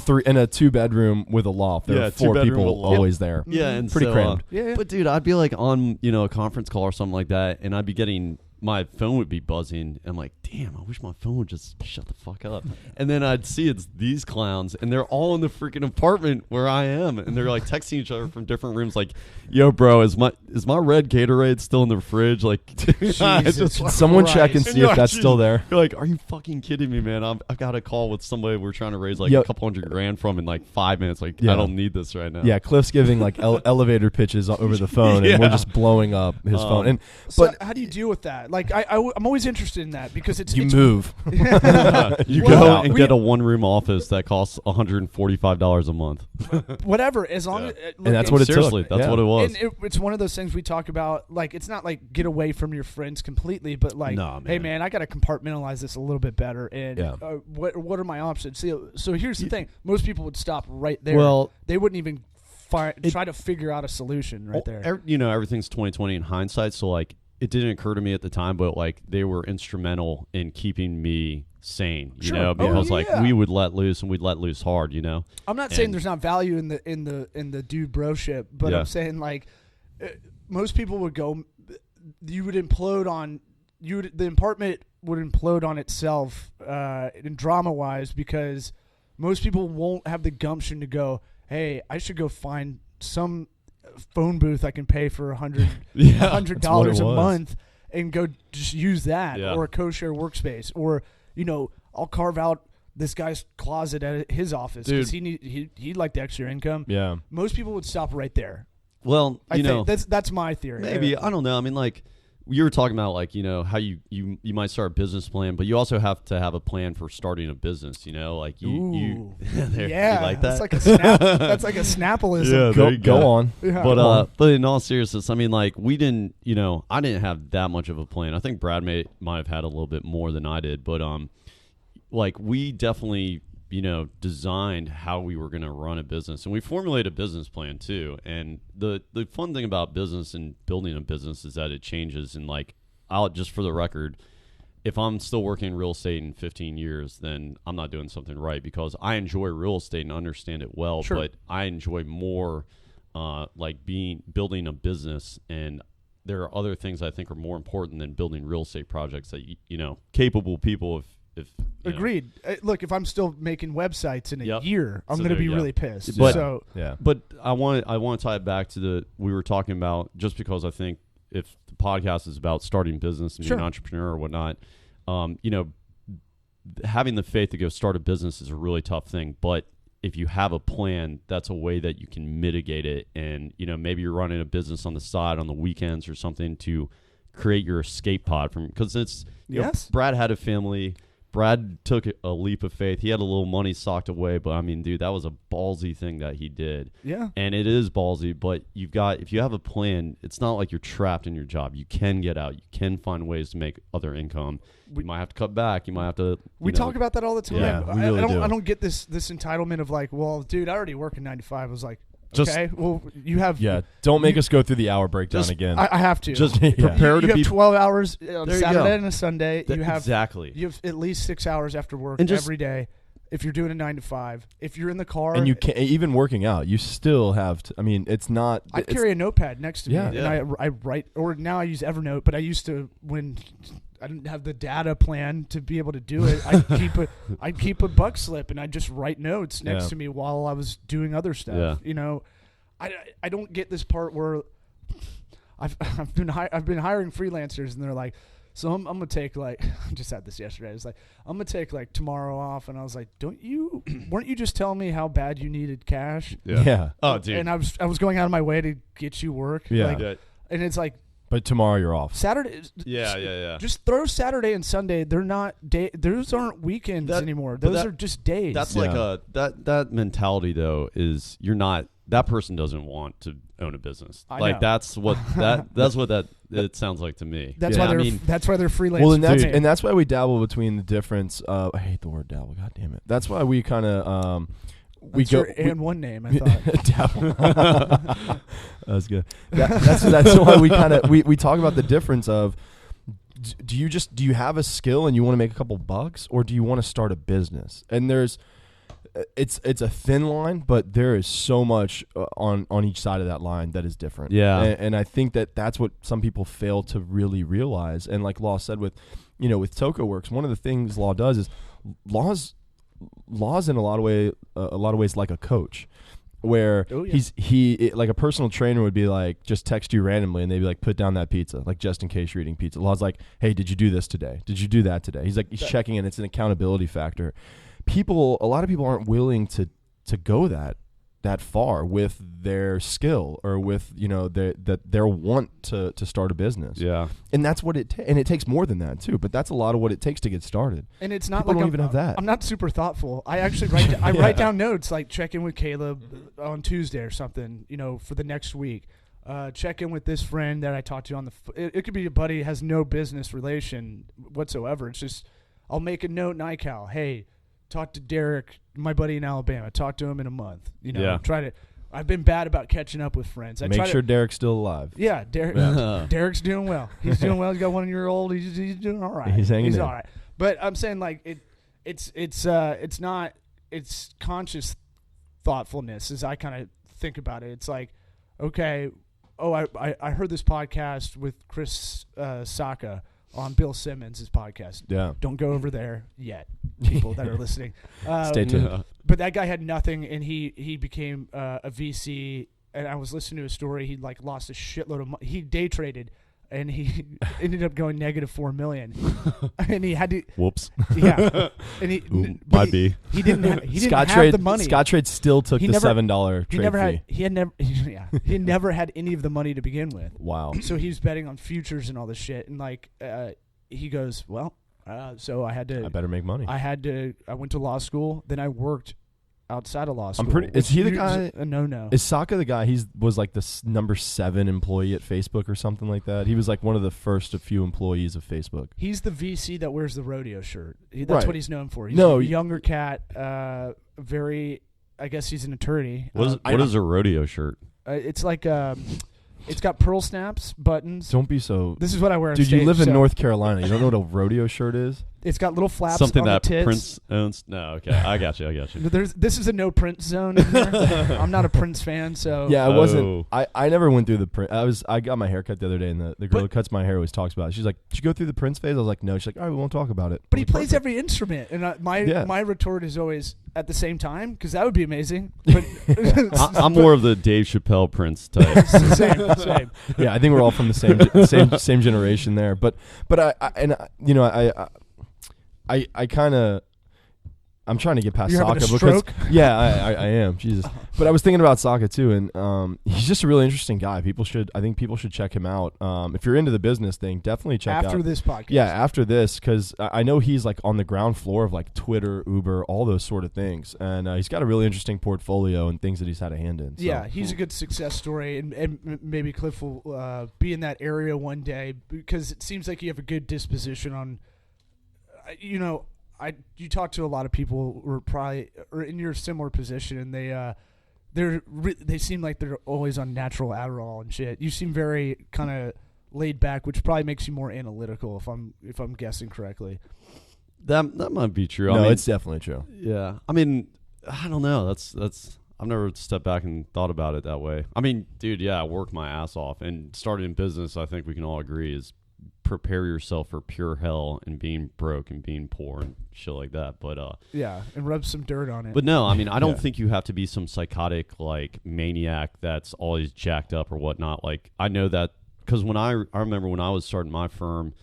S2: 2-bedroom with a loft. There were 4 people always there.
S3: Yeah, and
S2: pretty crammed.
S3: But dude, I'd be like on a conference call or something like that, and I'd be getting. My phone would be buzzing. I'm like, damn, I wish my phone would just shut the fuck up. And then I'd see it's these clowns, and they're all in the freaking apartment where I am, and they're like texting each other from different rooms, like, "Yo, bro, is my red Gatorade still in the fridge?" Like,
S2: someone check and see if that's still there.
S3: You're like, are you fucking kidding me, man? I've got a call with somebody we're trying to raise like a couple $100,000 from in like 5 minutes. Like, I don't need this right now.
S2: Yeah, Cliff's giving like elevator pitches over the phone, and we're just blowing up his phone.
S1: But how do you deal with that? Like, I'm always interested in that because it's
S2: move.
S3: You go and get a 1-room office that costs $145 a month.
S1: Whatever, as long as
S2: and that's what it
S3: seriously,
S2: took.
S3: That's what it was.
S1: And it's one of those things we talk about. Like, it's not like get away from your friends completely, but like, hey man, I got to compartmentalize this a little bit better. And what are my options? So here's the thing: most people would stop right there.
S3: Well,
S1: they wouldn't even try to figure out a solution right there.
S3: Everything's 20/20 in hindsight. So like, it didn't occur to me at the time, but like they were instrumental in keeping me sane, because we would let loose and we'd let loose hard,
S1: I'm not saying there's not value in the dude broship, but I'm saying like most people would go, the apartment would implode on itself in drama wise, because most people won't have the gumption to go, hey, I should go find some phone booth I can pay for $100 a month and go just use that, or a co-share workspace, or I'll carve out this guy's closet at his office because he'd like the extra income.
S2: Yeah,
S1: most people would stop right there.
S3: Well,
S1: I think that's my theory.
S3: Maybe I don't know. I mean, like, you were talking about, like, how you might start a business plan, but you also have to have a plan for starting a business. Like you like that?
S1: That's like a snap. That's like a Snappleism.
S3: Yeah,
S2: go on.
S3: Yeah. But in all seriousness, I mean, like, we didn't. I didn't have that much of a plan. I think Brad might have had a little bit more than I did, but like, we definitely designed how we were going to run a business, and we formulated a business plan too. And the fun thing about business and building a business is that it changes. And like, just for the record, if I'm still working in real estate in 15 years, then I'm not doing something right, because I enjoy real estate and understand it well,
S1: Sure.
S3: but I enjoy more building a business, and there are other things I think are more important than building real estate projects that capable people. If
S1: Agreed. Look, if I'm still making websites in a year, I'm going to be really pissed.
S3: But, but I want to tie it back to we were talking about, just because I think if the podcast is about starting business and being an entrepreneur or whatnot, having the faith to go start a business is a really tough thing. But if you have a plan, that's a way that you can mitigate it. And, maybe you're running a business on the side on the weekends or something to create your escape pod from, because it's, Brad had a family. Brad took a leap of faith. He had a little money socked away, but I mean, dude, that was a ballsy thing that he did.
S1: Yeah.
S3: And it is ballsy, but if you have a plan, it's not like you're trapped in your job. You can get out. You can find ways to make other income. You might have to cut back. You might have to.
S1: We talk about that all the time.
S3: Yeah, we really do.
S1: I don't get this entitlement of like, well, dude, I already work in 9 to 5. I was like, okay, well, you have...
S2: Yeah, don't make us go through the hour breakdown again.
S1: I have to.
S3: Just prepare to be...
S1: You have 12 hours on Saturday and a Sunday.
S3: Exactly.
S1: You have at least 6 hours after work every day if you're doing a 9 to 5. If you're in the car...
S2: And you can't... Even working out, you still have to... I mean, it's not...
S1: I carry a notepad next to me, and I write... Or now I use Evernote, but I used to, when... I didn't have the data plan to be able to do it. I'd keep a buck slip and I'd just write notes next to me while I was doing other stuff.
S3: Yeah.
S1: I don't get this part where I've been hiring freelancers and they're like, so I'm gonna take like I just had this yesterday. I was like, I'm gonna take like tomorrow off, and I was like, weren't you just telling me how bad you needed cash?
S2: Yeah.
S3: Oh, dude.
S1: And I was going out of my way to get you work.
S2: Yeah.
S1: And it's like.
S2: But tomorrow you're off.
S1: Saturday.
S3: Yeah.
S1: Just throw Saturday and Sunday. They're not those aren't weekends anymore. Those are just days.
S3: That's like that mentality though is you're not, that person doesn't want to own a business. That's what it sounds like to me.
S1: That's why they're freelance.
S2: Well, and that's why we dabble between the difference. I hate the word dabble. God damn it. That's why we kind of.
S1: One name, I
S2: thought. That's good. That's why we kind of we talk about the difference of do you have a skill and you want to make a couple bucks, or do you want to start a business? And it's a thin line, but there is so much on each side of that line that is different.
S3: Yeah,
S2: and I think that's what some people fail to really realize. And like Law said with Toco Works, one of the things Law does is Law's in a lot of ways like a coach, where he like a personal trainer would be like just text you randomly and they'd be like, put down that pizza, like just in case you're eating pizza. Law's like, hey, did you do this today? Did you do that today? He's like, he's checking in. It's an accountability factor. A lot of people aren't willing to go that far with their skill or with their want to start a business.
S3: Yeah,
S2: and that's what and it takes more than that too. But that's a lot of what it takes to get started.
S1: And it's not
S2: people
S1: like
S2: don't even have that.
S1: I'm not super thoughtful. I actually write down notes, like check in with Caleb on Tuesday or something. For the next week. Check in with this friend that I talked to on the. It could be a buddy, has no business relation whatsoever. It's just I'll make a note in iCal. Hey, talk to Derek, my buddy in Alabama. Talk to him in a month. Try to. I've been bad about catching up with friends.
S2: Make sure Derek's still alive.
S1: Yeah, Derek's doing well. He's doing well. He's got 1 year old. He's doing all right.
S2: He's hanging in.
S1: All right. But I'm saying like it's conscious thoughtfulness as I kind of think about it. It's like, okay, I heard this podcast with Chris Sacca on Bill Simmons' podcast.
S2: Yeah.
S1: Don't go over there yet, people that are listening.
S2: Stay tuned.
S1: But that guy had nothing, and he became a VC. And I was listening to a story. He like lost a shitload of money. He day traded, and he ended up going negative $4 million. And he had to.
S3: Whoops.
S1: Yeah. And he
S3: might be.
S1: He didn't have the money.
S2: Scottrade still took the $7 trade fee.
S1: He never had any of the money to begin with.
S2: Wow.
S1: So he was betting on futures and all this shit, and like he goes, well, so I
S2: better make money.
S1: I went to law school, then I worked outside of law school.
S2: Is he the guy?
S1: No.
S2: Is Sacca the guy? Was like the number 7 employee at Facebook or something like that. He was like one of the first few employees of Facebook.
S1: He's the VC that wears the rodeo shirt. That's what he's known for. He's
S2: a
S1: younger cat. I guess he's an attorney.
S3: What is a rodeo shirt?
S1: It's like It's got pearl snaps, buttons.
S2: Don't be so.
S1: This is what I wear.
S2: Dude,
S1: stage,
S2: you live in North Carolina. You don't know what a rodeo shirt is?
S1: It's got little flaps.
S3: Something
S1: on
S3: that
S1: the tits.
S3: Prince owns. No, okay, I got you.
S1: This is a no Prince zone. In here. I'm not a Prince fan, so
S2: yeah, I wasn't. I never went through the Prince. I got my hair cut the other day, and the girl who cuts my hair always talks about it. She's like, "Did you go through the Prince phase?" I was like, "No." She's like, "All right, we won't talk about it."
S1: But he plays every instrument, and my retort is always at the same time because that would be amazing. But
S3: I'm more of the Dave Chappelle Prince type.
S1: same.
S2: Yeah, I think we're all from the same generation there. But I kind of. I'm trying to get past
S1: You're
S2: Sokka
S1: having a stroke?
S2: because I am. Jesus. But I was thinking about Sokka too, and he's just a really interesting guy. I think people should check him out. If you're into the business thing, definitely check
S1: after
S2: out
S1: this podcast.
S2: Yeah, after this, because I know he's like on the ground floor of like Twitter, Uber, all those sort of things, and he's got a really interesting portfolio and things that he's had a hand in. So.
S1: Yeah, he's a good success story, and maybe Cliff will be in that area one day because it seems like you have a good disposition on, you talk to a lot of people who are probably in your similar position, and they seem like they're always on natural Adderall and shit. You seem very kind of laid back, which probably makes you more analytical if I'm guessing correctly.
S3: That might be true.
S2: No, it's definitely true.
S3: Yeah, I mean, I don't know. That's I've never stepped back and thought about it that way. I mean, dude, yeah, I worked my ass off, and starting in business, I think we can all agree is prepare yourself for pure hell and being broke and being poor and shit like that. But
S1: yeah, and rub some dirt on it.
S3: But no, I mean, I don't think you have to be some psychotic like maniac that's always jacked up or whatnot. Like I know that because when I remember when I was starting my firm,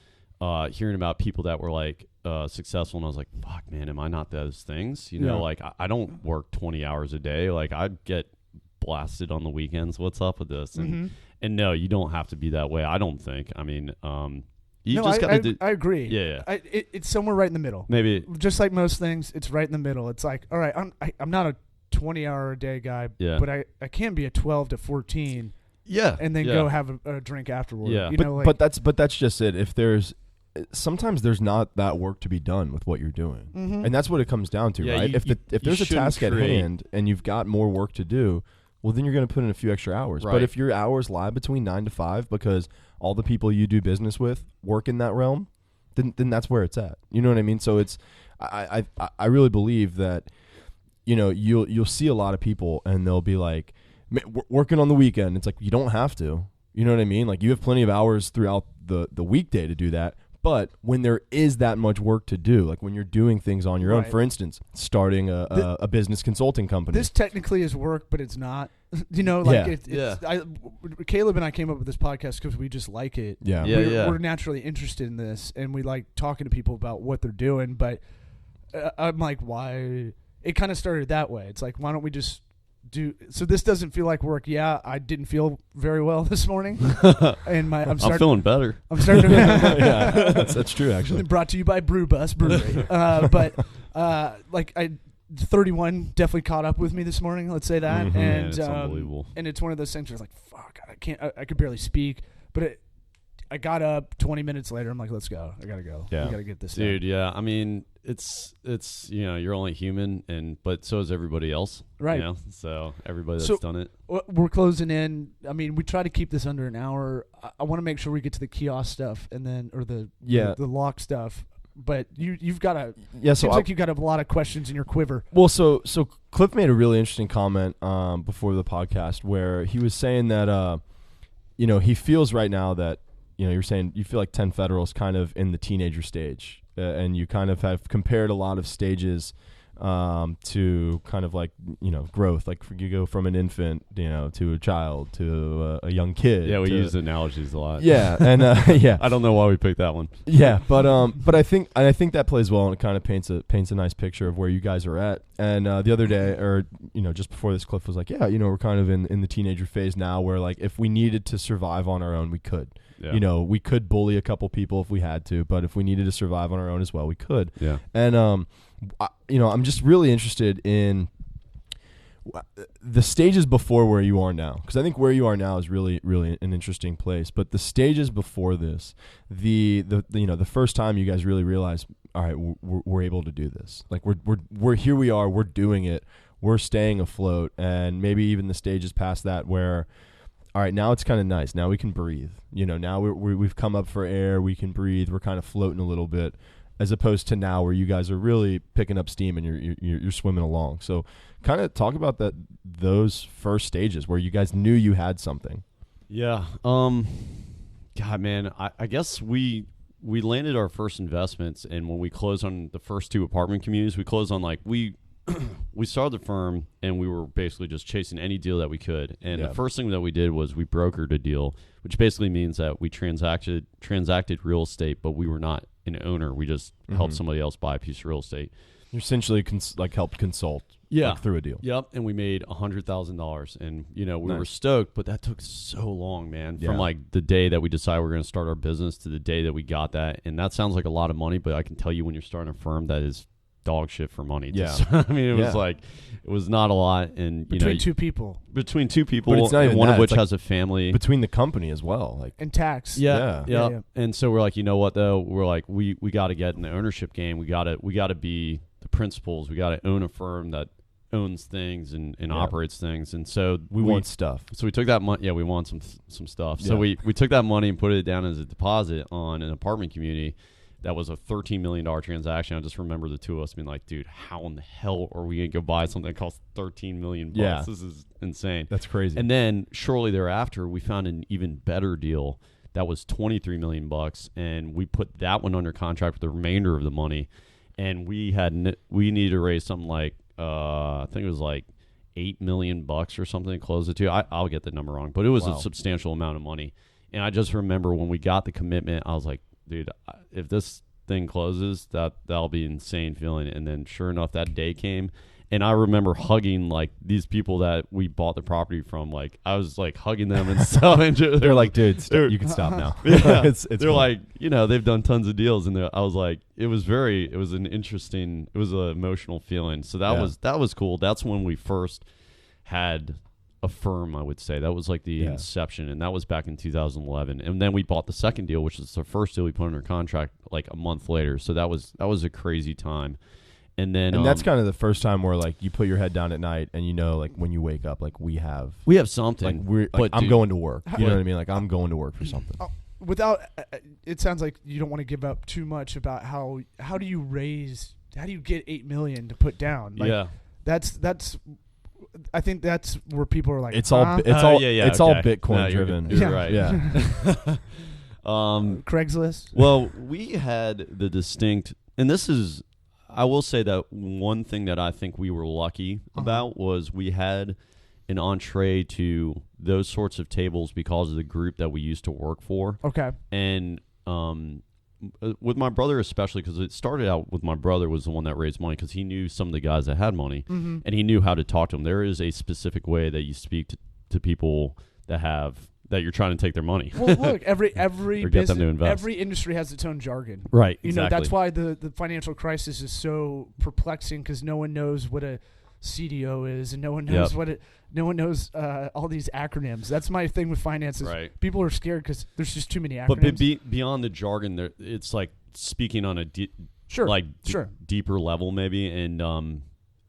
S3: hearing about people that were like successful, and I was like, fuck, man, am I not those things? Like I don't work 20 hours a day. Like I get blasted on the weekends. What's up with this? And no, you don't have to be that way. I don't think. I mean, I
S1: agree.
S3: Yeah.
S1: It's somewhere right in the middle.
S3: Maybe
S1: just like most things, it's right in the middle. It's like, all right, I'm not a 20-hour a day guy, but I can be a 12 to 14.
S3: Yeah,
S1: and then go have a drink afterward.
S3: Yeah,
S2: but that's just it. If sometimes there's not that work to be done with what you're doing, and that's what it comes down to, right? If there's a task at hand and you've got more work to do, well, then you're going to put in a few extra hours. Right. But if your hours lie between 9 to 5 because all the people you do business with work in that realm, then that's where it's at. You know what I mean? So it's I really believe that you'll see a lot of people and they'll be like, working on the weekend. It's like you don't have to. You know what I mean? Like you have plenty of hours throughout the weekday to do that. But when there is that much work to do, like when you're doing things on your own, for instance, starting a business consulting company.
S1: This technically is work, but it's not. Caleb and I came up with this podcast because we just like it. We're naturally interested in this, and we like talking to people about what they're doing. But I'm like, why? It kind of started that way. It's like, why don't we just so this doesn't feel like work. Yeah, I didn't feel very well this morning, and I'm
S3: feeling better.
S1: I'm starting to.
S2: Yeah, that's true. Actually,
S1: brought to you by Brew Bus Brewery. But 31 definitely caught up with me this morning. Let's say that, and
S3: it's unbelievable.
S1: And it's one of those things where it's like, fuck, I can't. I could barely speak, but I got up 20 minutes later. I'm like, let's go. I gotta go.
S2: Yeah.
S1: We gotta get this
S3: dude
S1: done.
S3: Yeah, I mean, it's you're only human, but so is everybody else,
S1: right?
S3: So everybody that's done it.
S1: We're closing in. I mean, we try to keep this under an hour. I want to make sure we get to the kiosk stuff and then the lock stuff. But you've got seems like you've got a lot of questions in your quiver.
S2: Well, so Cliff made a really interesting comment before the podcast where he was saying that he feels right now that you're saying you feel like 10 Federal's kind of in the teenager stage. And you kind of have compared a lot of stages to kind of like, growth. Like you go from an infant, to a child, to a young kid.
S3: Yeah, we use analogies a lot.
S2: Yeah, and yeah.
S3: I don't know why we picked that one.
S2: Yeah, but I think that plays well, and it kind of paints a nice picture of where you guys are at. And the other day, or just before this, Cliff was like, yeah, we're kind of in the teenager phase now, where like if we needed to survive on our own, we could. Yeah. We could bully a couple people if we had to, but if we needed to survive on our own as well, we could.
S3: Yeah.
S2: And I'm just really interested in the stages before where you are now, because I think where you are now is really, really an interesting place. But the stages before this, the first time you guys really realized, all right, we're able to do this. Like we're here, we are, we're doing it, we're staying afloat, and maybe even the stages past that where, all right, now it's kind of nice. Now we can breathe. Now we've come up for air. We can breathe. We're kind of floating a little bit, as opposed to now where you guys are really picking up steam and you're swimming along. So kind of talk about those first stages where you guys knew you had something.
S3: Yeah. God, man, I guess we landed our first investments, and when we closed on the first 2 apartment communities, we closed on we started the firm, and we were basically just chasing any deal that we could. And the first thing that we did was we brokered a deal, which basically means that we transacted real estate, but we were not an owner. We just helped somebody else buy a piece of real estate.
S2: You essentially helped consult through a deal.
S3: Yep, and we made $100,000, and we were stoked, but that took so long, man. From the day that we decided we were going to start our business to the day that we got that, and that sounds like a lot of money, but I can tell you when you're starting a firm, that is dog shit for money. I mean, it was not a lot, and
S1: between 2 people,
S3: but it's not
S2: even
S3: one
S2: that.
S3: of which
S2: it's
S3: has a family
S2: between the company as well,
S1: and tax.
S3: Yeah. And so we're like, you know what though? We're like, we got to get in the ownership game. We got to be the principals. We got to own a firm that owns things and operates things. And so
S2: we want stuff.
S3: So we took that money. Yeah, we want some stuff. So we took that money and put it down as a deposit on an apartment community. That was a $13 million transaction. I just remember the 2 of us being like, dude, how in the hell are we going to go buy something that costs $13 million?
S2: Yeah.
S3: This is insane.
S2: That's crazy.
S3: And then shortly thereafter, we found an even better deal that was $23 million, and we put that one under contract with the remainder of the money. And we needed to raise something like, I think it was like $8 million or something to close it to. I'll get the number wrong, but it was a substantial amount of money. And I just remember when we got the commitment, I was like, dude, if this thing closes, that'll be an insane feeling. And then sure enough, that day came, and I remember hugging these people that we bought the property from. I was hugging them and stuff. And
S2: they're like, dude, you can stop now.
S3: Yeah,
S2: it's
S3: they're
S2: fun.
S3: like, they've done tons of deals, and I was like, it was an emotional feeling. So that was cool. That's when we first had a firm, I would say. That was the inception, and that was back in 2011. And then we bought the second deal, which is the first deal we put under contract a month later. So that was a crazy time. And then
S2: that's kind of the first time where you put your head down at night and when you wake up, we have
S3: something.
S2: I'm going to work. You know what I mean? I'm going to work for something.
S1: Without it sounds like you don't want to give up too much about how do you get $8 million to put down? That's I think that's where people are like,
S2: it's all Bitcoin driven.
S3: You're right.
S2: Yeah.
S1: Craigslist.
S3: Well, we had the distinct, and this is, I will say that one thing that I think we were lucky about was we had an entree to those sorts of tables because of the group that we used to work for.
S1: Okay.
S3: And with my brother especially, because it started out with my brother was the one that raised money because he knew some of the guys that had money, and he knew how to talk to them. There is a specific way that you speak to people that you're trying to take their money.
S1: Well, look, every
S3: or get them to invest.
S1: Every industry has its own jargon,
S3: right?
S1: Exactly. That's why the financial crisis is so perplexing, because no one knows what a CDO is, and no one knows no one knows all these acronyms. That's my thing with finances.
S3: Right.
S1: People are scared because there's just too many acronyms.
S3: But beyond the jargon, it's speaking on a deeper level, maybe. And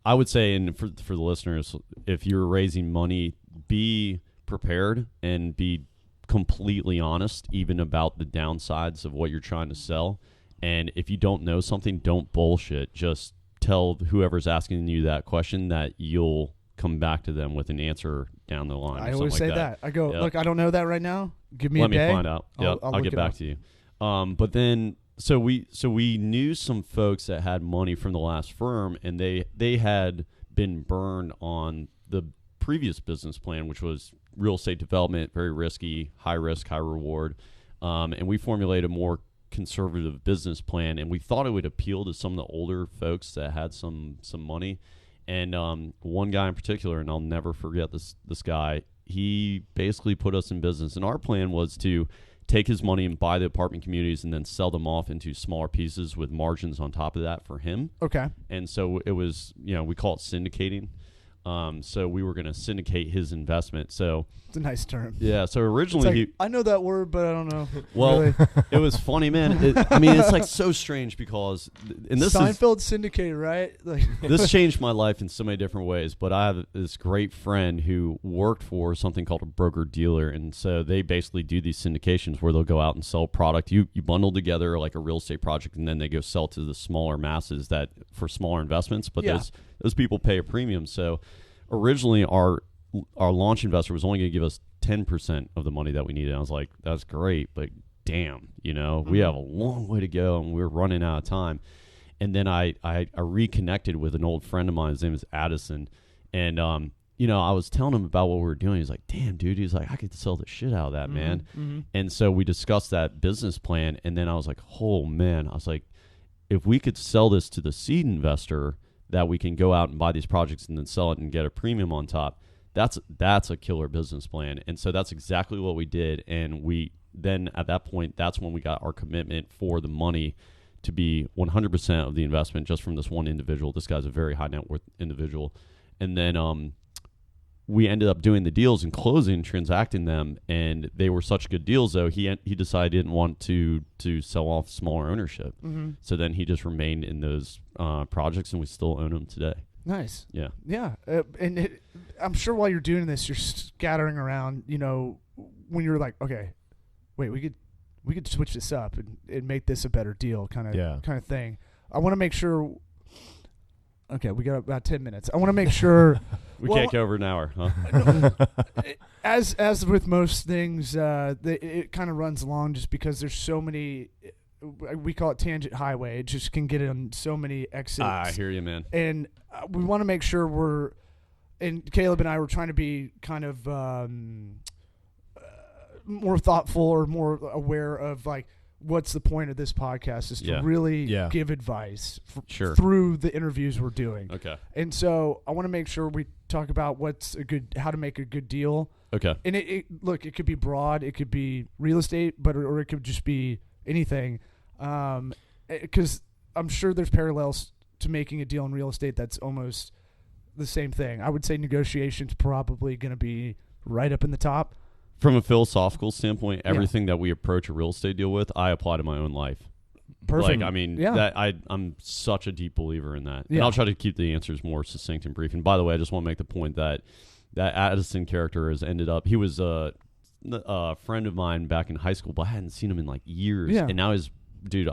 S3: I would say, and for the listeners, if you're raising money, be prepared and be completely honest, even about the downsides of what you're trying to sell. And if you don't know something, don't bullshit. Just tell whoever's asking you that question that you'll come back to them with an answer down the line.
S1: I always say that. I go, look, I don't know that right now. Give me
S3: Let
S1: a day.
S3: Let me find out. I'll get back to you. But then, so we knew some folks that had money from the last firm, and they had been burned on the previous business plan, which was real estate development, very risky, high risk, high reward. And we formulated a more conservative business plan, and we thought it would appeal to some of the older folks that had some money. And one guy in particular, and I'll never forget this guy, he basically put us in business. And our plan was to take his money and buy the apartment communities and then sell them off into smaller pieces with margins on top of that for him.
S1: Okay.
S3: And so it was, we call it syndicating. So we were going to syndicate his investment. So
S1: it's a nice term.
S3: Yeah. So originally,
S1: I know that word, but I don't know.
S3: Well,
S1: really.
S3: It was funny, man. It's like so strange because, and this
S1: Seinfeld syndicated, right? Like
S3: this changed my life in so many different ways. But I have this great friend who worked for something called a broker dealer, and so they basically do these syndications where they'll go out and sell product. You bundle together like a real estate project, and then they go sell to the smaller masses that for smaller investments. But those people pay a premium. So originally our launch investor was only going to give us 10% of the money that we needed. I was like, that's great, but damn, we have a long way to go and we're running out of time. And then I reconnected with an old friend of mine. His name is Addison. And, I was telling him about what we were doing. He's like, damn, dude. He's like, I could sell the shit out of that, man. Mm-hmm. And so we discussed that business plan. And then I was like, oh, man. I was like, if we could sell this to the seed investor, that we can go out and buy these projects and then sell it and get a premium on top. That's a killer business plan. And so that's exactly what we did. And we then at that point, that's when we got our commitment for the money to be 100% of the investment just from this one individual. This guy's a very high net worth individual. And then we ended up doing the deals and closing, transacting them. And they were such good deals, though, he decided he didn't want to sell off smaller ownership. Mm-hmm. So then he just remained in those projects, and we still own them today.
S1: Nice.
S3: Yeah.
S1: Yeah. I'm sure while you're doing this, you're scattering around, when you're like, okay, wait, we could switch this up and make this a better deal kind of thing. I want to make sure. Okay, we got about 10 minutes. I want to make sure.
S3: We can't go over an hour, huh?
S1: As with most things, it kind of runs along just because there's so many. We call it tangent highway. It just can get on so many exits.
S3: I hear you, man.
S1: And we want to make sure and Caleb and I were trying to be kind of more thoughtful or more aware of like, what's the point of this podcast is to really give advice through the interviews we're doing.
S3: Okay.
S1: And so I want to make sure we talk about how to make a good deal.
S3: Okay.
S1: And it could be broad, it could be real estate, or it could just be anything. Because I'm sure there's parallels to making a deal in real estate that's almost the same thing. I would say negotiation's probably going to be right up in the top.
S3: From a philosophical standpoint, everything that we approach a real estate deal with, I apply to my own life.
S1: Perfect.
S3: I'm such a deep believer in that. And I'll try to keep the answers more succinct and brief. And by the way, I just want to make the point that Addison character has ended up, he was a friend of mine back in high school, but I hadn't seen him in like years. Yeah. And now I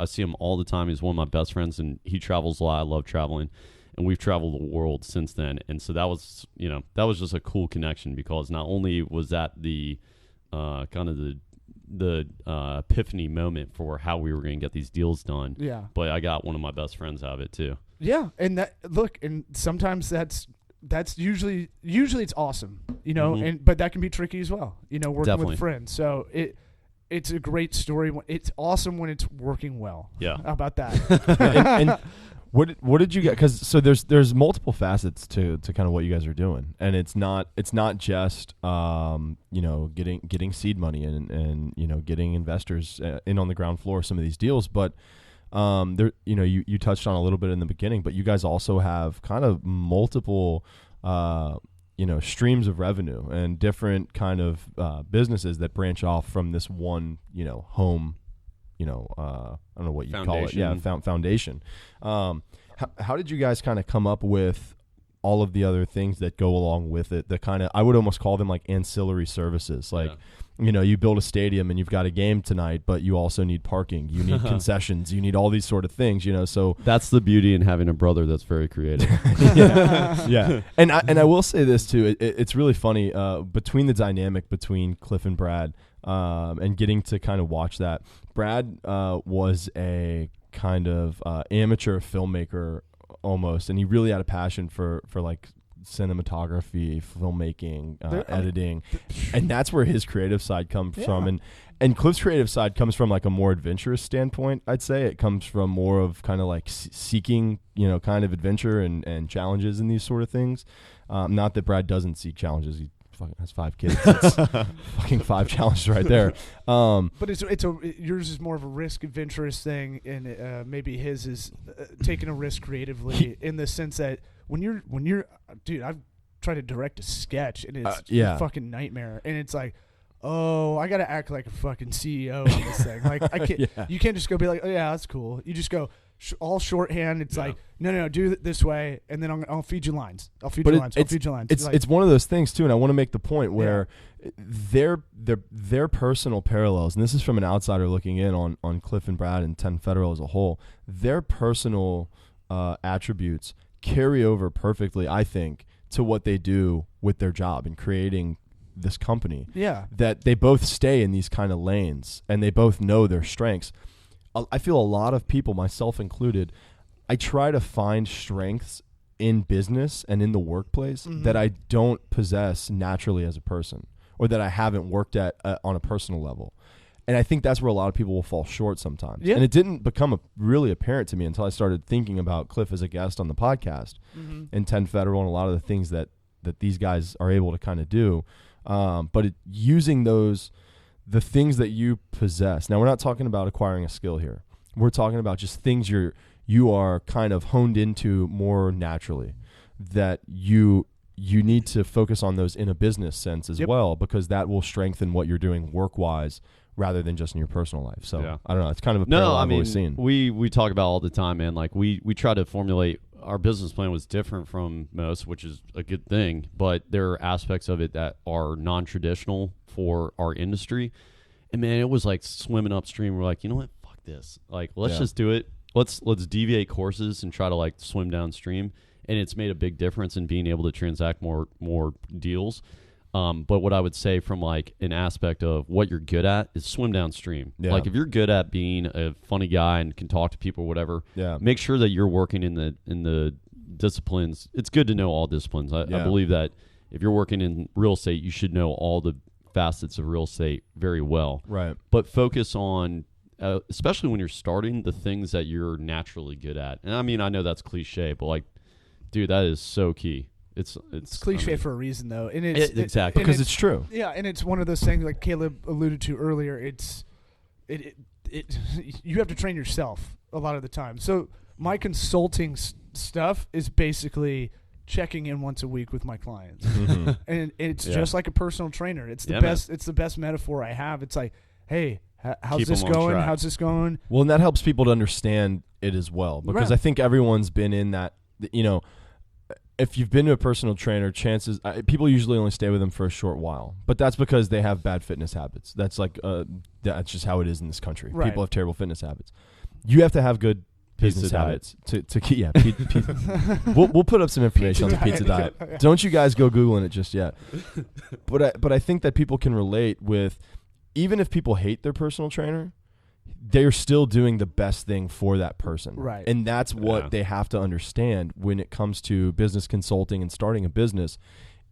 S3: see him all the time. He's one of my best friends, and he travels a lot. I love traveling. And we've traveled the world since then. And so that was just a cool connection, because not only was that the kind of the epiphany moment for how we were going to get these deals done.
S1: Yeah.
S3: But I got one of my best friends out of it too.
S1: Yeah. And and sometimes that's usually it's awesome, mm-hmm. but that can be tricky as well, working
S3: Definitely.
S1: With friends. So it's a great story. It's awesome when it's working well.
S3: Yeah.
S1: How about that?
S2: and what did you get? Because there's multiple facets to kind of what you guys are doing, and it's not just getting seed money and getting investors in on the ground floor of some of these deals, but you touched on a little bit in the beginning, but you guys also have kind of multiple streams of revenue and different kind of businesses that branch off from this one home. I don't know what you call it. Yeah, foundation. How did you guys kind of come up with all of the other things that go along with it? The kind of, I would almost call them like ancillary services. Like, you build a stadium and you've got a game tonight, but you also need parking. You need concessions. You need all these sort of things. So
S3: that's the beauty in having a brother that's very creative.
S2: Yeah. And I will say this too. It's really funny between the dynamic between Cliff and Brad. And getting to kind of watch that. Brad was a kind of amateur filmmaker almost, and he really had a passion for like cinematography, filmmaking, editing, and that's where his creative side comes from. And Cliff's creative side comes from like a more adventurous standpoint, I'd say. It comes from more of kind of like seeking, kind of adventure and challenges and these sort of things. Not that Brad doesn't seek challenges. He fucking has 5 kids. It's fucking 5 challenges right there.
S1: But yours is more of a risk adventurous thing, and maybe his is taking a risk creatively in the sense that when you're dude, I've try to direct a sketch, and it's a fucking nightmare. And it's like, oh, I gotta act like a fucking CEO on this thing. Like I can't. You can't just go be like, oh yeah, that's cool. You just go all shorthand. It's like, no, do it this way, and then I'll feed you lines. I'll feed you lines.
S2: It's one of those things too, and I want to make the point where their personal parallels, and this is from an outsider looking in on Cliff and Brad and 10 Federal as a whole. Their personal attributes carry over perfectly, I think, to what they do with their job in creating this company.
S1: Yeah,
S2: that they both stay in these kind of lanes, and they both know their strengths. I feel a lot of people, myself included, I try to find strengths in business and in the workplace that I don't possess naturally as a person, or that I haven't worked at on a personal level. And I think that's where a lot of people will fall short sometimes. Yeah. And it didn't become really apparent to me until I started thinking about Cliff as a guest on the podcast and 10 Federal and a lot of the things that these guys are able to kind of do. But using the things that you possess. Now, we're not talking about acquiring a skill here. We're talking about just things you are kind of honed into more naturally, that you need to focus on those in a business sense as well, because that will strengthen what you're doing work-wise rather than just in your personal life. So I don't know. It's kind of a parallel I've always seen.
S3: We talk about all the time, man. Like we try to formulate. Our business plan was different from most, which is a good thing, but there are aspects of it that are non-traditional for our industry. And man, it was like swimming upstream. We're like, you know what? Fuck this. Like, let's just do it. Let's deviate courses and try to like swim downstream. And it's made a big difference in being able to transact more deals. But what I would say from like an aspect of what you're good at is swim downstream. Yeah. Like if you're good at being a funny guy and can talk to people or whatever, make sure that you're working in the disciplines. It's good to know all disciplines. I believe that if you're working in real estate, you should know all the facets of real estate very well.
S2: Right.
S3: But focus on, especially when you're starting, the things that you're naturally good at. And I mean, I know that's cliche, but like, dude, that is so key. It's
S1: cliche for a reason, though, and
S2: exactly because it's true.
S1: Yeah, and it's one of those things like Caleb alluded to earlier. You have to train yourself a lot of the time. So my consulting stuff is basically checking in once a week with my clients, and it's just like a personal trainer. It's the best. Man. It's the best metaphor I have. It's like, hey, how's this going? How's this going?
S2: Well, and that helps people to understand it as well, because I think everyone's been in that. If you've been to a personal trainer, people usually only stay with them for a short while, but that's because they have bad fitness habits. That's like that's just how it is in this country. Right. People have terrible fitness habits. You have to have good business habits to we'll put up some information on the pizza diet. Don't you guys go Googling it just yet. But I think that people can relate with, even if people hate their personal trainer, they're still doing the best thing for that person.
S1: Right.
S2: And that's what they have to understand when it comes to business consulting and starting a business.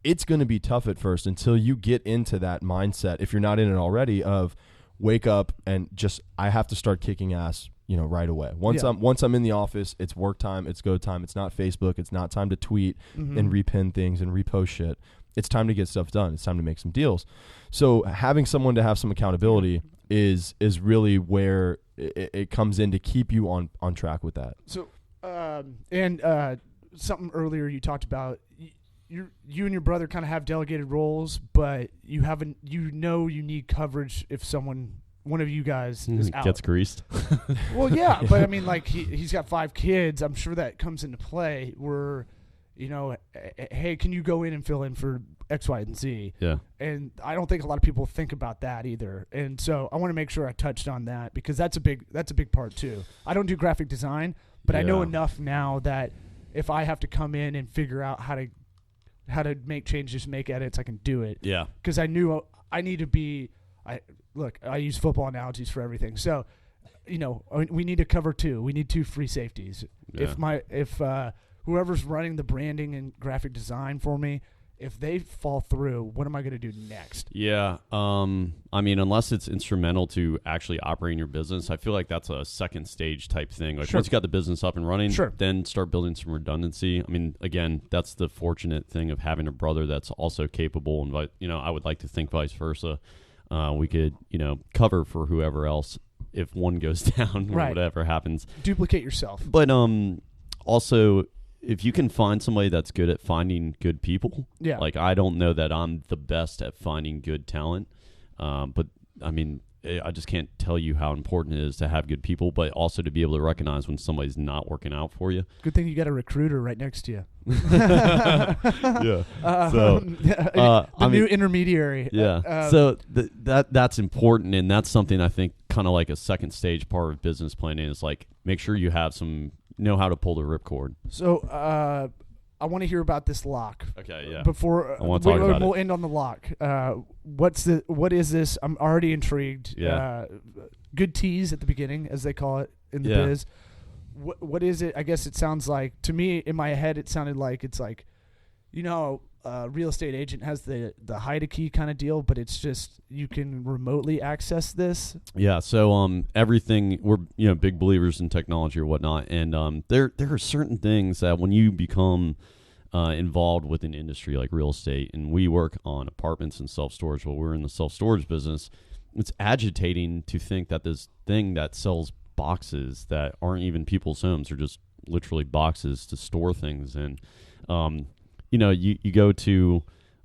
S2: It's going to be tough at first until you get into that mindset, if you're not in it already, of wake up and just, I have to start kicking ass, right away. Once I'm in the office, it's work time, it's go time. It's not Facebook. It's not time to tweet and repin things and repost shit. It's time to get stuff done. It's time to make some deals. So having someone to have some accountability is really where it comes in to keep you on track with that.
S1: So, something earlier you talked about, you and your brother kind of have delegated roles, but you need coverage if one of you guys is out.
S3: Gets greased.
S1: Well, yeah, but I mean, like he's got 5 kids. I'm sure that comes into play where, hey, can you go in and fill in for X, Y, and Z?
S3: Yeah.
S1: And I don't think a lot of people think about that either. And so I want to make sure I touched on that, because that's a big part too. I don't do graphic design, but I know enough now that if I have to come in and figure out how to make changes, make edits, I can do it.
S3: Yeah.
S1: Because I knew I need to be. I use football analogies for everything. So, we need to cover 2. We need 2 free safeties. Yeah. If whoever's running the branding and graphic design for me, if they fall through, what am I going to do next?
S3: Yeah. I mean, unless it's instrumental to actually operating your business, I feel like that's a second stage type thing. Like once you got the business up and running, then start building some redundancy. I mean, again, that's the fortunate thing of having a brother that's also capable. And, I would like to think vice versa. We could, cover for whoever else if one goes down or whatever happens.
S1: Duplicate yourself.
S3: But also, if you can find somebody that's good at finding good people,
S1: yeah.
S3: Like I don't know that I'm the best at finding good talent, but I mean, I just can't tell you how important it is to have good people, but also to be able to recognize when somebody's not working out for you.
S1: Good thing you got a recruiter right next to you.
S3: Yeah.
S1: The new intermediary.
S3: Yeah. So that's important, and that's something I think kind of like a second stage part of business planning is like make sure you have know how to pull the ripcord.
S1: So I want to hear about this lock.
S3: Okay, yeah.
S1: Before
S3: I want to talk about
S1: we'll
S3: it.
S1: end on the lock. What is this? I'm already intrigued.
S3: Yeah.
S1: Good tease at the beginning, as they call it in the biz. What is it? I guess it sounds like, to me in my head, it sounded like it's like, real estate agent has the hide a key kind of deal, but it's just you can remotely access this.
S3: Yeah. So everything, we're big believers in technology or whatnot, and there are certain things that when you become involved with an industry like real estate, and we work on apartments and self-storage. Well, we're in the self-storage business. It's agitating to think that this thing that sells boxes that aren't even people's homes, are just literally boxes to store things in. You go to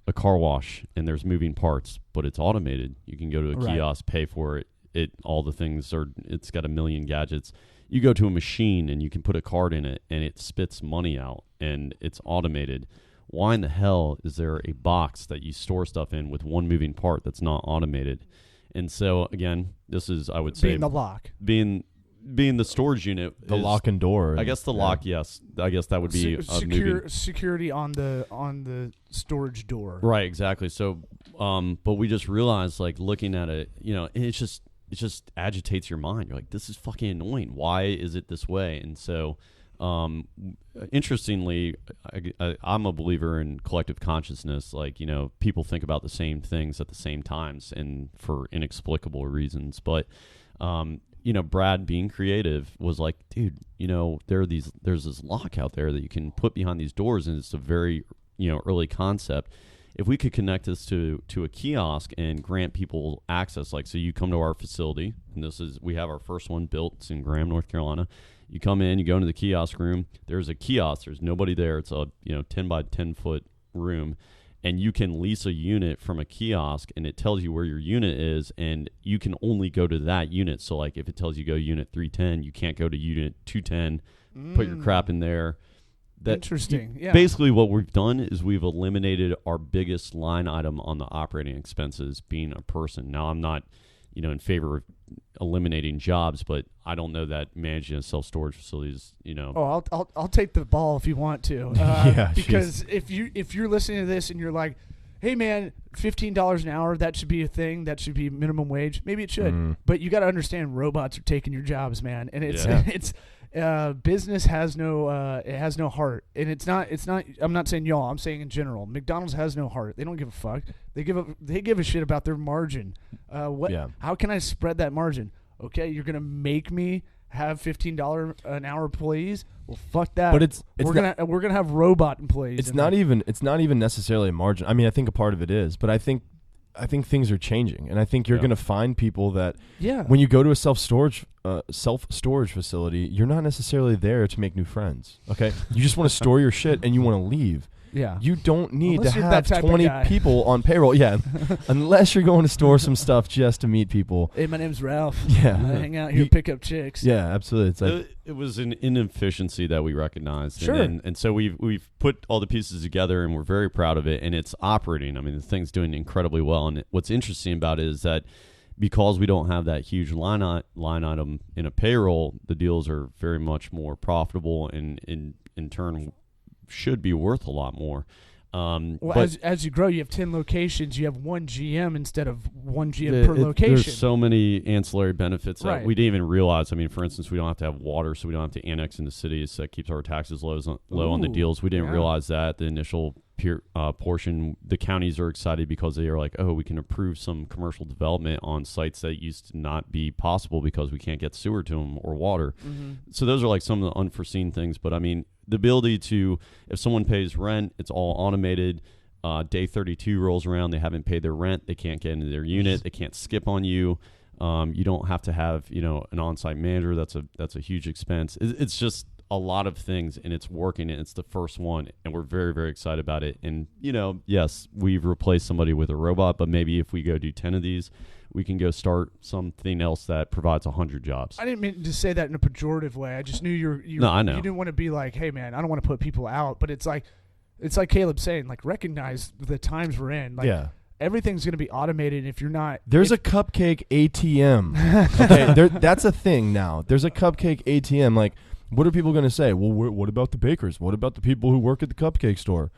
S3: a car wash and there's moving parts, but it's automated. You can go to a kiosk, pay for it. It's got a million gadgets. You go to a machine and you can put a card in it and it spits money out and it's automated. Why in the hell is there a box that you store stuff in with one moving part that's not automated? And so again, this is, I would say,
S1: being the lock,
S3: being the storage unit,
S2: the lock and door.
S3: I guess the lock, yes. I guess that would be
S1: security on the storage door.
S3: Right, exactly. So, but we just realized, like, looking at it, it just agitates your mind. You're like, this is fucking annoying. Why is it this way? And so, interestingly, I'm a believer in collective consciousness. Like, people think about the same things at the same times and for inexplicable reasons. But, Brad, being creative, was like, dude, there's this lock out there that you can put behind these doors, and it's a very, early concept. If we could connect this to a kiosk and grant people access, like, so you come to our facility, and we have our first one built. It's in Graham, North Carolina. You come in, you go into the kiosk room. There's a kiosk. There's nobody there. It's a 10 by 10 foot room. And you can lease a unit from a kiosk, and it tells you where your unit is, and you can only go to that unit. So, like, if it tells you go unit 310, you can't go to unit 210, put your crap in there.
S1: Interesting. Yeah.
S3: Basically, what we've done is we've eliminated our biggest line item on the operating expenses, being a person. Now, I'm not, in favor of eliminating jobs, but I don't know that managing a self-storage facility is,
S1: Oh, I'll take the ball if you want to. Because if you're listening to this and you're like, hey man, $15 an hour, that should be a thing. That should be minimum wage. Maybe it should, but you got to understand robots are taking your jobs, man. And it's business has no heart, and it's not. I'm not saying y'all. I'm saying in general. McDonald's has no heart. They don't give a fuck. They give a shit about their margin. How can I spread that margin? Okay, you're gonna make me have $15 an hour employees. Well, fuck that.
S2: But
S1: we're gonna have robot employees.
S2: It's not even necessarily a margin. I mean, I think a part of it is, but I think things are changing, and I think you're going to find people that when you go to a self-storage facility, you're not necessarily there to make new friends. Okay, you just want to store your shit and you want to leave.
S1: Yeah,
S2: you don't need to have 20 people on payroll. Yeah, unless you're going to store some stuff just to meet people.
S1: Hey, my name's Ralph.
S2: Yeah,
S1: I hang out here, pick up chicks.
S2: Yeah, absolutely. It's like
S3: it was an inefficiency that we recognized.
S1: Sure,
S3: and so we've put all the pieces together, and we're very proud of it. And it's operating. I mean, the thing's doing incredibly well. And what's interesting about it is that because we don't have that huge line item in a payroll, the deals are very much more profitable, and in turn should be worth a lot more.
S1: As you grow, you have 10 locations. You have one GM instead of one GM per location.
S3: There's so many ancillary benefits that we didn't even realize. I mean, for instance, we don't have to have water, so we don't have to annex into cities. So that keeps our taxes low on the deals. We didn't realize that the initial portion. The counties are excited because they are like, oh, we can approve some commercial development on sites that used to not be possible because we can't get sewer to them or water. So those are like some of the unforeseen things. But I mean, the ability to, if someone pays rent, it's all automated. Day 32 rolls around, they haven't paid their rent, they can't get into their unit, they can't skip on you. You don't have to have an on-site manager. That's a huge expense. It's just a lot of things, and it's working, and it's the first one, and we're very, very excited about it. And, yes, we've replaced somebody with a robot, but maybe if we go do 10 of these, we can go start something else that provides 100 jobs.
S1: I didn't mean to say that in a pejorative way. I just knew you
S3: No, I know.
S1: You didn't want to be like, hey, man, I don't want to put people out. But it's like Caleb saying, like, recognize the times we're in. Like, everything's going to be automated if you're not.
S2: There's a cupcake ATM. Okay, that's a thing now. There's a cupcake ATM. Like, what are people going to say? Well, what about the bakers? What about the people who work at the cupcake store?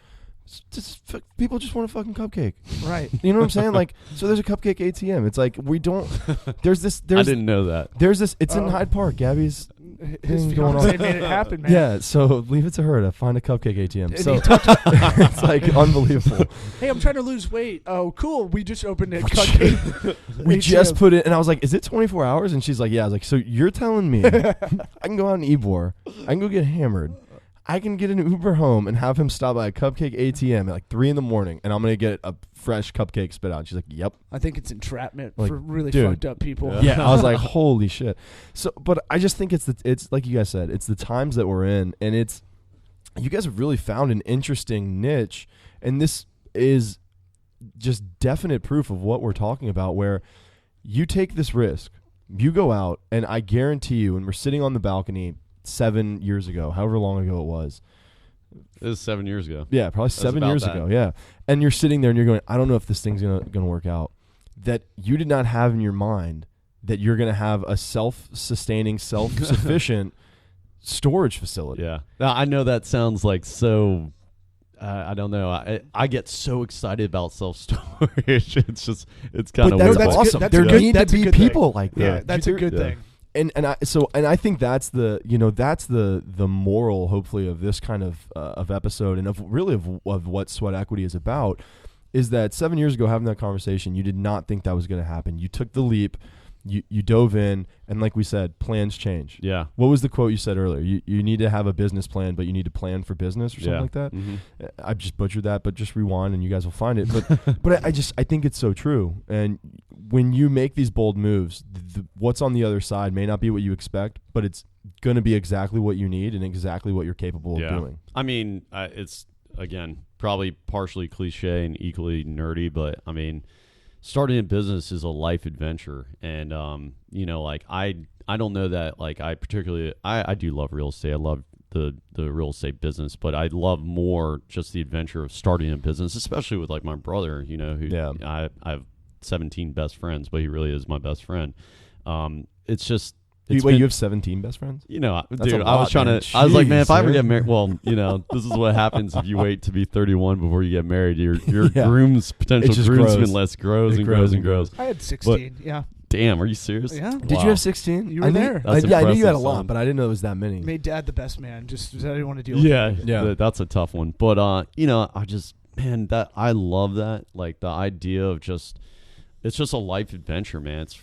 S2: People just want a fucking cupcake.
S1: Right.
S2: You know what I'm saying? Like, so there's a cupcake ATM. It's like, we don't. I
S3: didn't know that.
S2: There's this. It's in Hyde Park. Gabby's.
S1: His fiance made it happen, man.
S2: Yeah, so leave it to her to find a cupcake ATM. So it's like unbelievable.
S1: Hey, I'm trying to lose weight. Oh, cool. We just opened a cupcake.
S2: We just put it, and I was like, is it 24 hours? And she's like, yeah. I was like, so you're telling me I can go out in Ybor, I can go get hammered, I can get an Uber home and have him stop by a cupcake ATM at like 3 a.m, and I'm going to get a fresh cupcake spit out. And she's like, yep.
S1: I think it's entrapment
S2: like,
S1: for really
S2: dude,
S1: fucked up people.
S2: Yeah, I was like, holy shit. So, but I just think it's like you guys said, it's the times that we're in, and you guys have really found an interesting niche, and this is just definite proof of what we're talking about, where you take this risk, you go out, and I guarantee you, and we're sitting on the balcony 7 years ago, however long ago it was.
S3: It was 7 years ago.
S2: Yeah, probably 7 years ago. Yeah. And you're sitting there and you're going, I don't know if this thing's gonna work out. That you did not have in your mind that you're gonna have a self-sustaining, self-sufficient storage facility.
S3: Yeah. Now, I know that sounds like so. I don't know. I get so excited about self-storage. It's kind of
S2: that's awesome. There need to be people like that.
S1: Yeah, that's a good thing.
S2: And I think that's the moral, hopefully, of this kind of episode, and of what Sweat Equity is about, is that 7 years ago, having that conversation, you did not think that was going to happen. You took the leap, you dove in, and like we said, plans change.
S3: Yeah.
S2: What was the quote you said earlier? You need to have a business plan, but you need to plan for business, or something like that.
S3: Mm-hmm.
S2: I just butchered that, but just rewind and you guys will find it. But I think it's so true. And when you make these bold moves, what's on the other side may not be what you expect, but it's going to be exactly what you need and exactly what you're capable of doing.
S3: I mean, it's, again, probably partially cliche and equally nerdy, but I mean, starting a business is a life adventure. And, like I don't know that, like, I do love real estate. I love the real estate business, but I love more just the adventure of starting a business, especially with like my brother, I have 17 best friends, but he really is my best friend. It's just,
S2: you have 17 best friends?
S3: Dude, I was trying to. I was like, man, if I ever get married, well, this is what happens if you wait to be 31 before you get married. Your potential groomsman list grows and grows and grows.
S1: I had 16. Yeah.
S3: Damn, are you serious?
S1: Yeah.
S2: Did you have 16?
S1: You were there.
S2: I knew you had a lot, but I didn't know it was that many.
S1: Made Dad the best man. Just I didn't want to deal with it.
S3: Yeah. That's a tough one. But I just, man, that I love that. Like the idea of just. It's just a life adventure, man. It's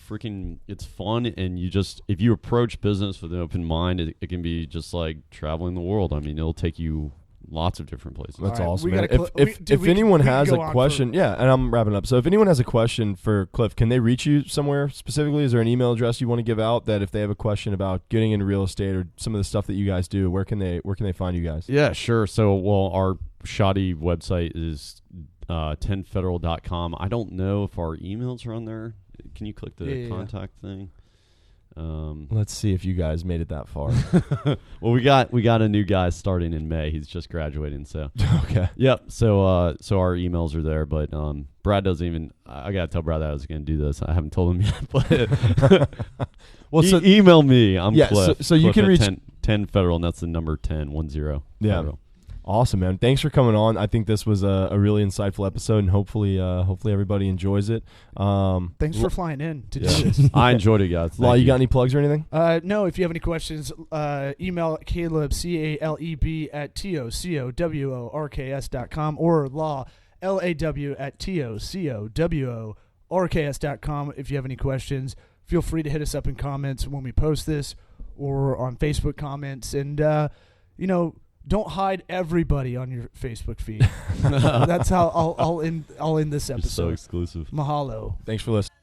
S3: fun, and if you approach business with an open mind, it can be just like traveling the world. I mean, it'll take you lots of different places.
S2: That's awesome, man. If anyone has a question, and I'm wrapping up. So if anyone has a question for Cliff, can they reach you somewhere specifically? Is there an email address you want to give out that if they have a question about getting into real estate or some of the stuff that you guys do, where can they find you guys?
S3: Yeah, sure. So, our shoddy website is 10federal.com. I don't know if our emails are on there. Can you click the contact thing?
S2: Let's see if you guys made it that far.
S3: Well, we got a new guy starting in May. He's just graduating, so
S2: okay.
S3: Yep. So our emails are there, but Brad doesn't even. I gotta tell Brad that I was gonna do this. I haven't told him yet, but email me. I'm Cliff.
S2: So you can reach
S3: 10 Federal, and that's the number 10.
S2: Yeah.
S3: Federal.
S2: Awesome, man. Thanks for coming on. I think this was a really insightful episode, and hopefully everybody enjoys it.
S1: Thanks for flying in to do this.
S3: I enjoyed it, guys.
S2: Law, you got any plugs or anything?
S1: No, if you have any questions, email Caleb, CALEB at TOCOWORKS.com or Law, LAW at TOCOWORKS.com. If you have any questions, feel free to hit us up in comments when we post this or on Facebook comments. And, don't hide everybody on your Facebook feed. That's how I'll end this episode.
S3: You're so exclusive.
S1: Mahalo.
S2: Thanks for listening.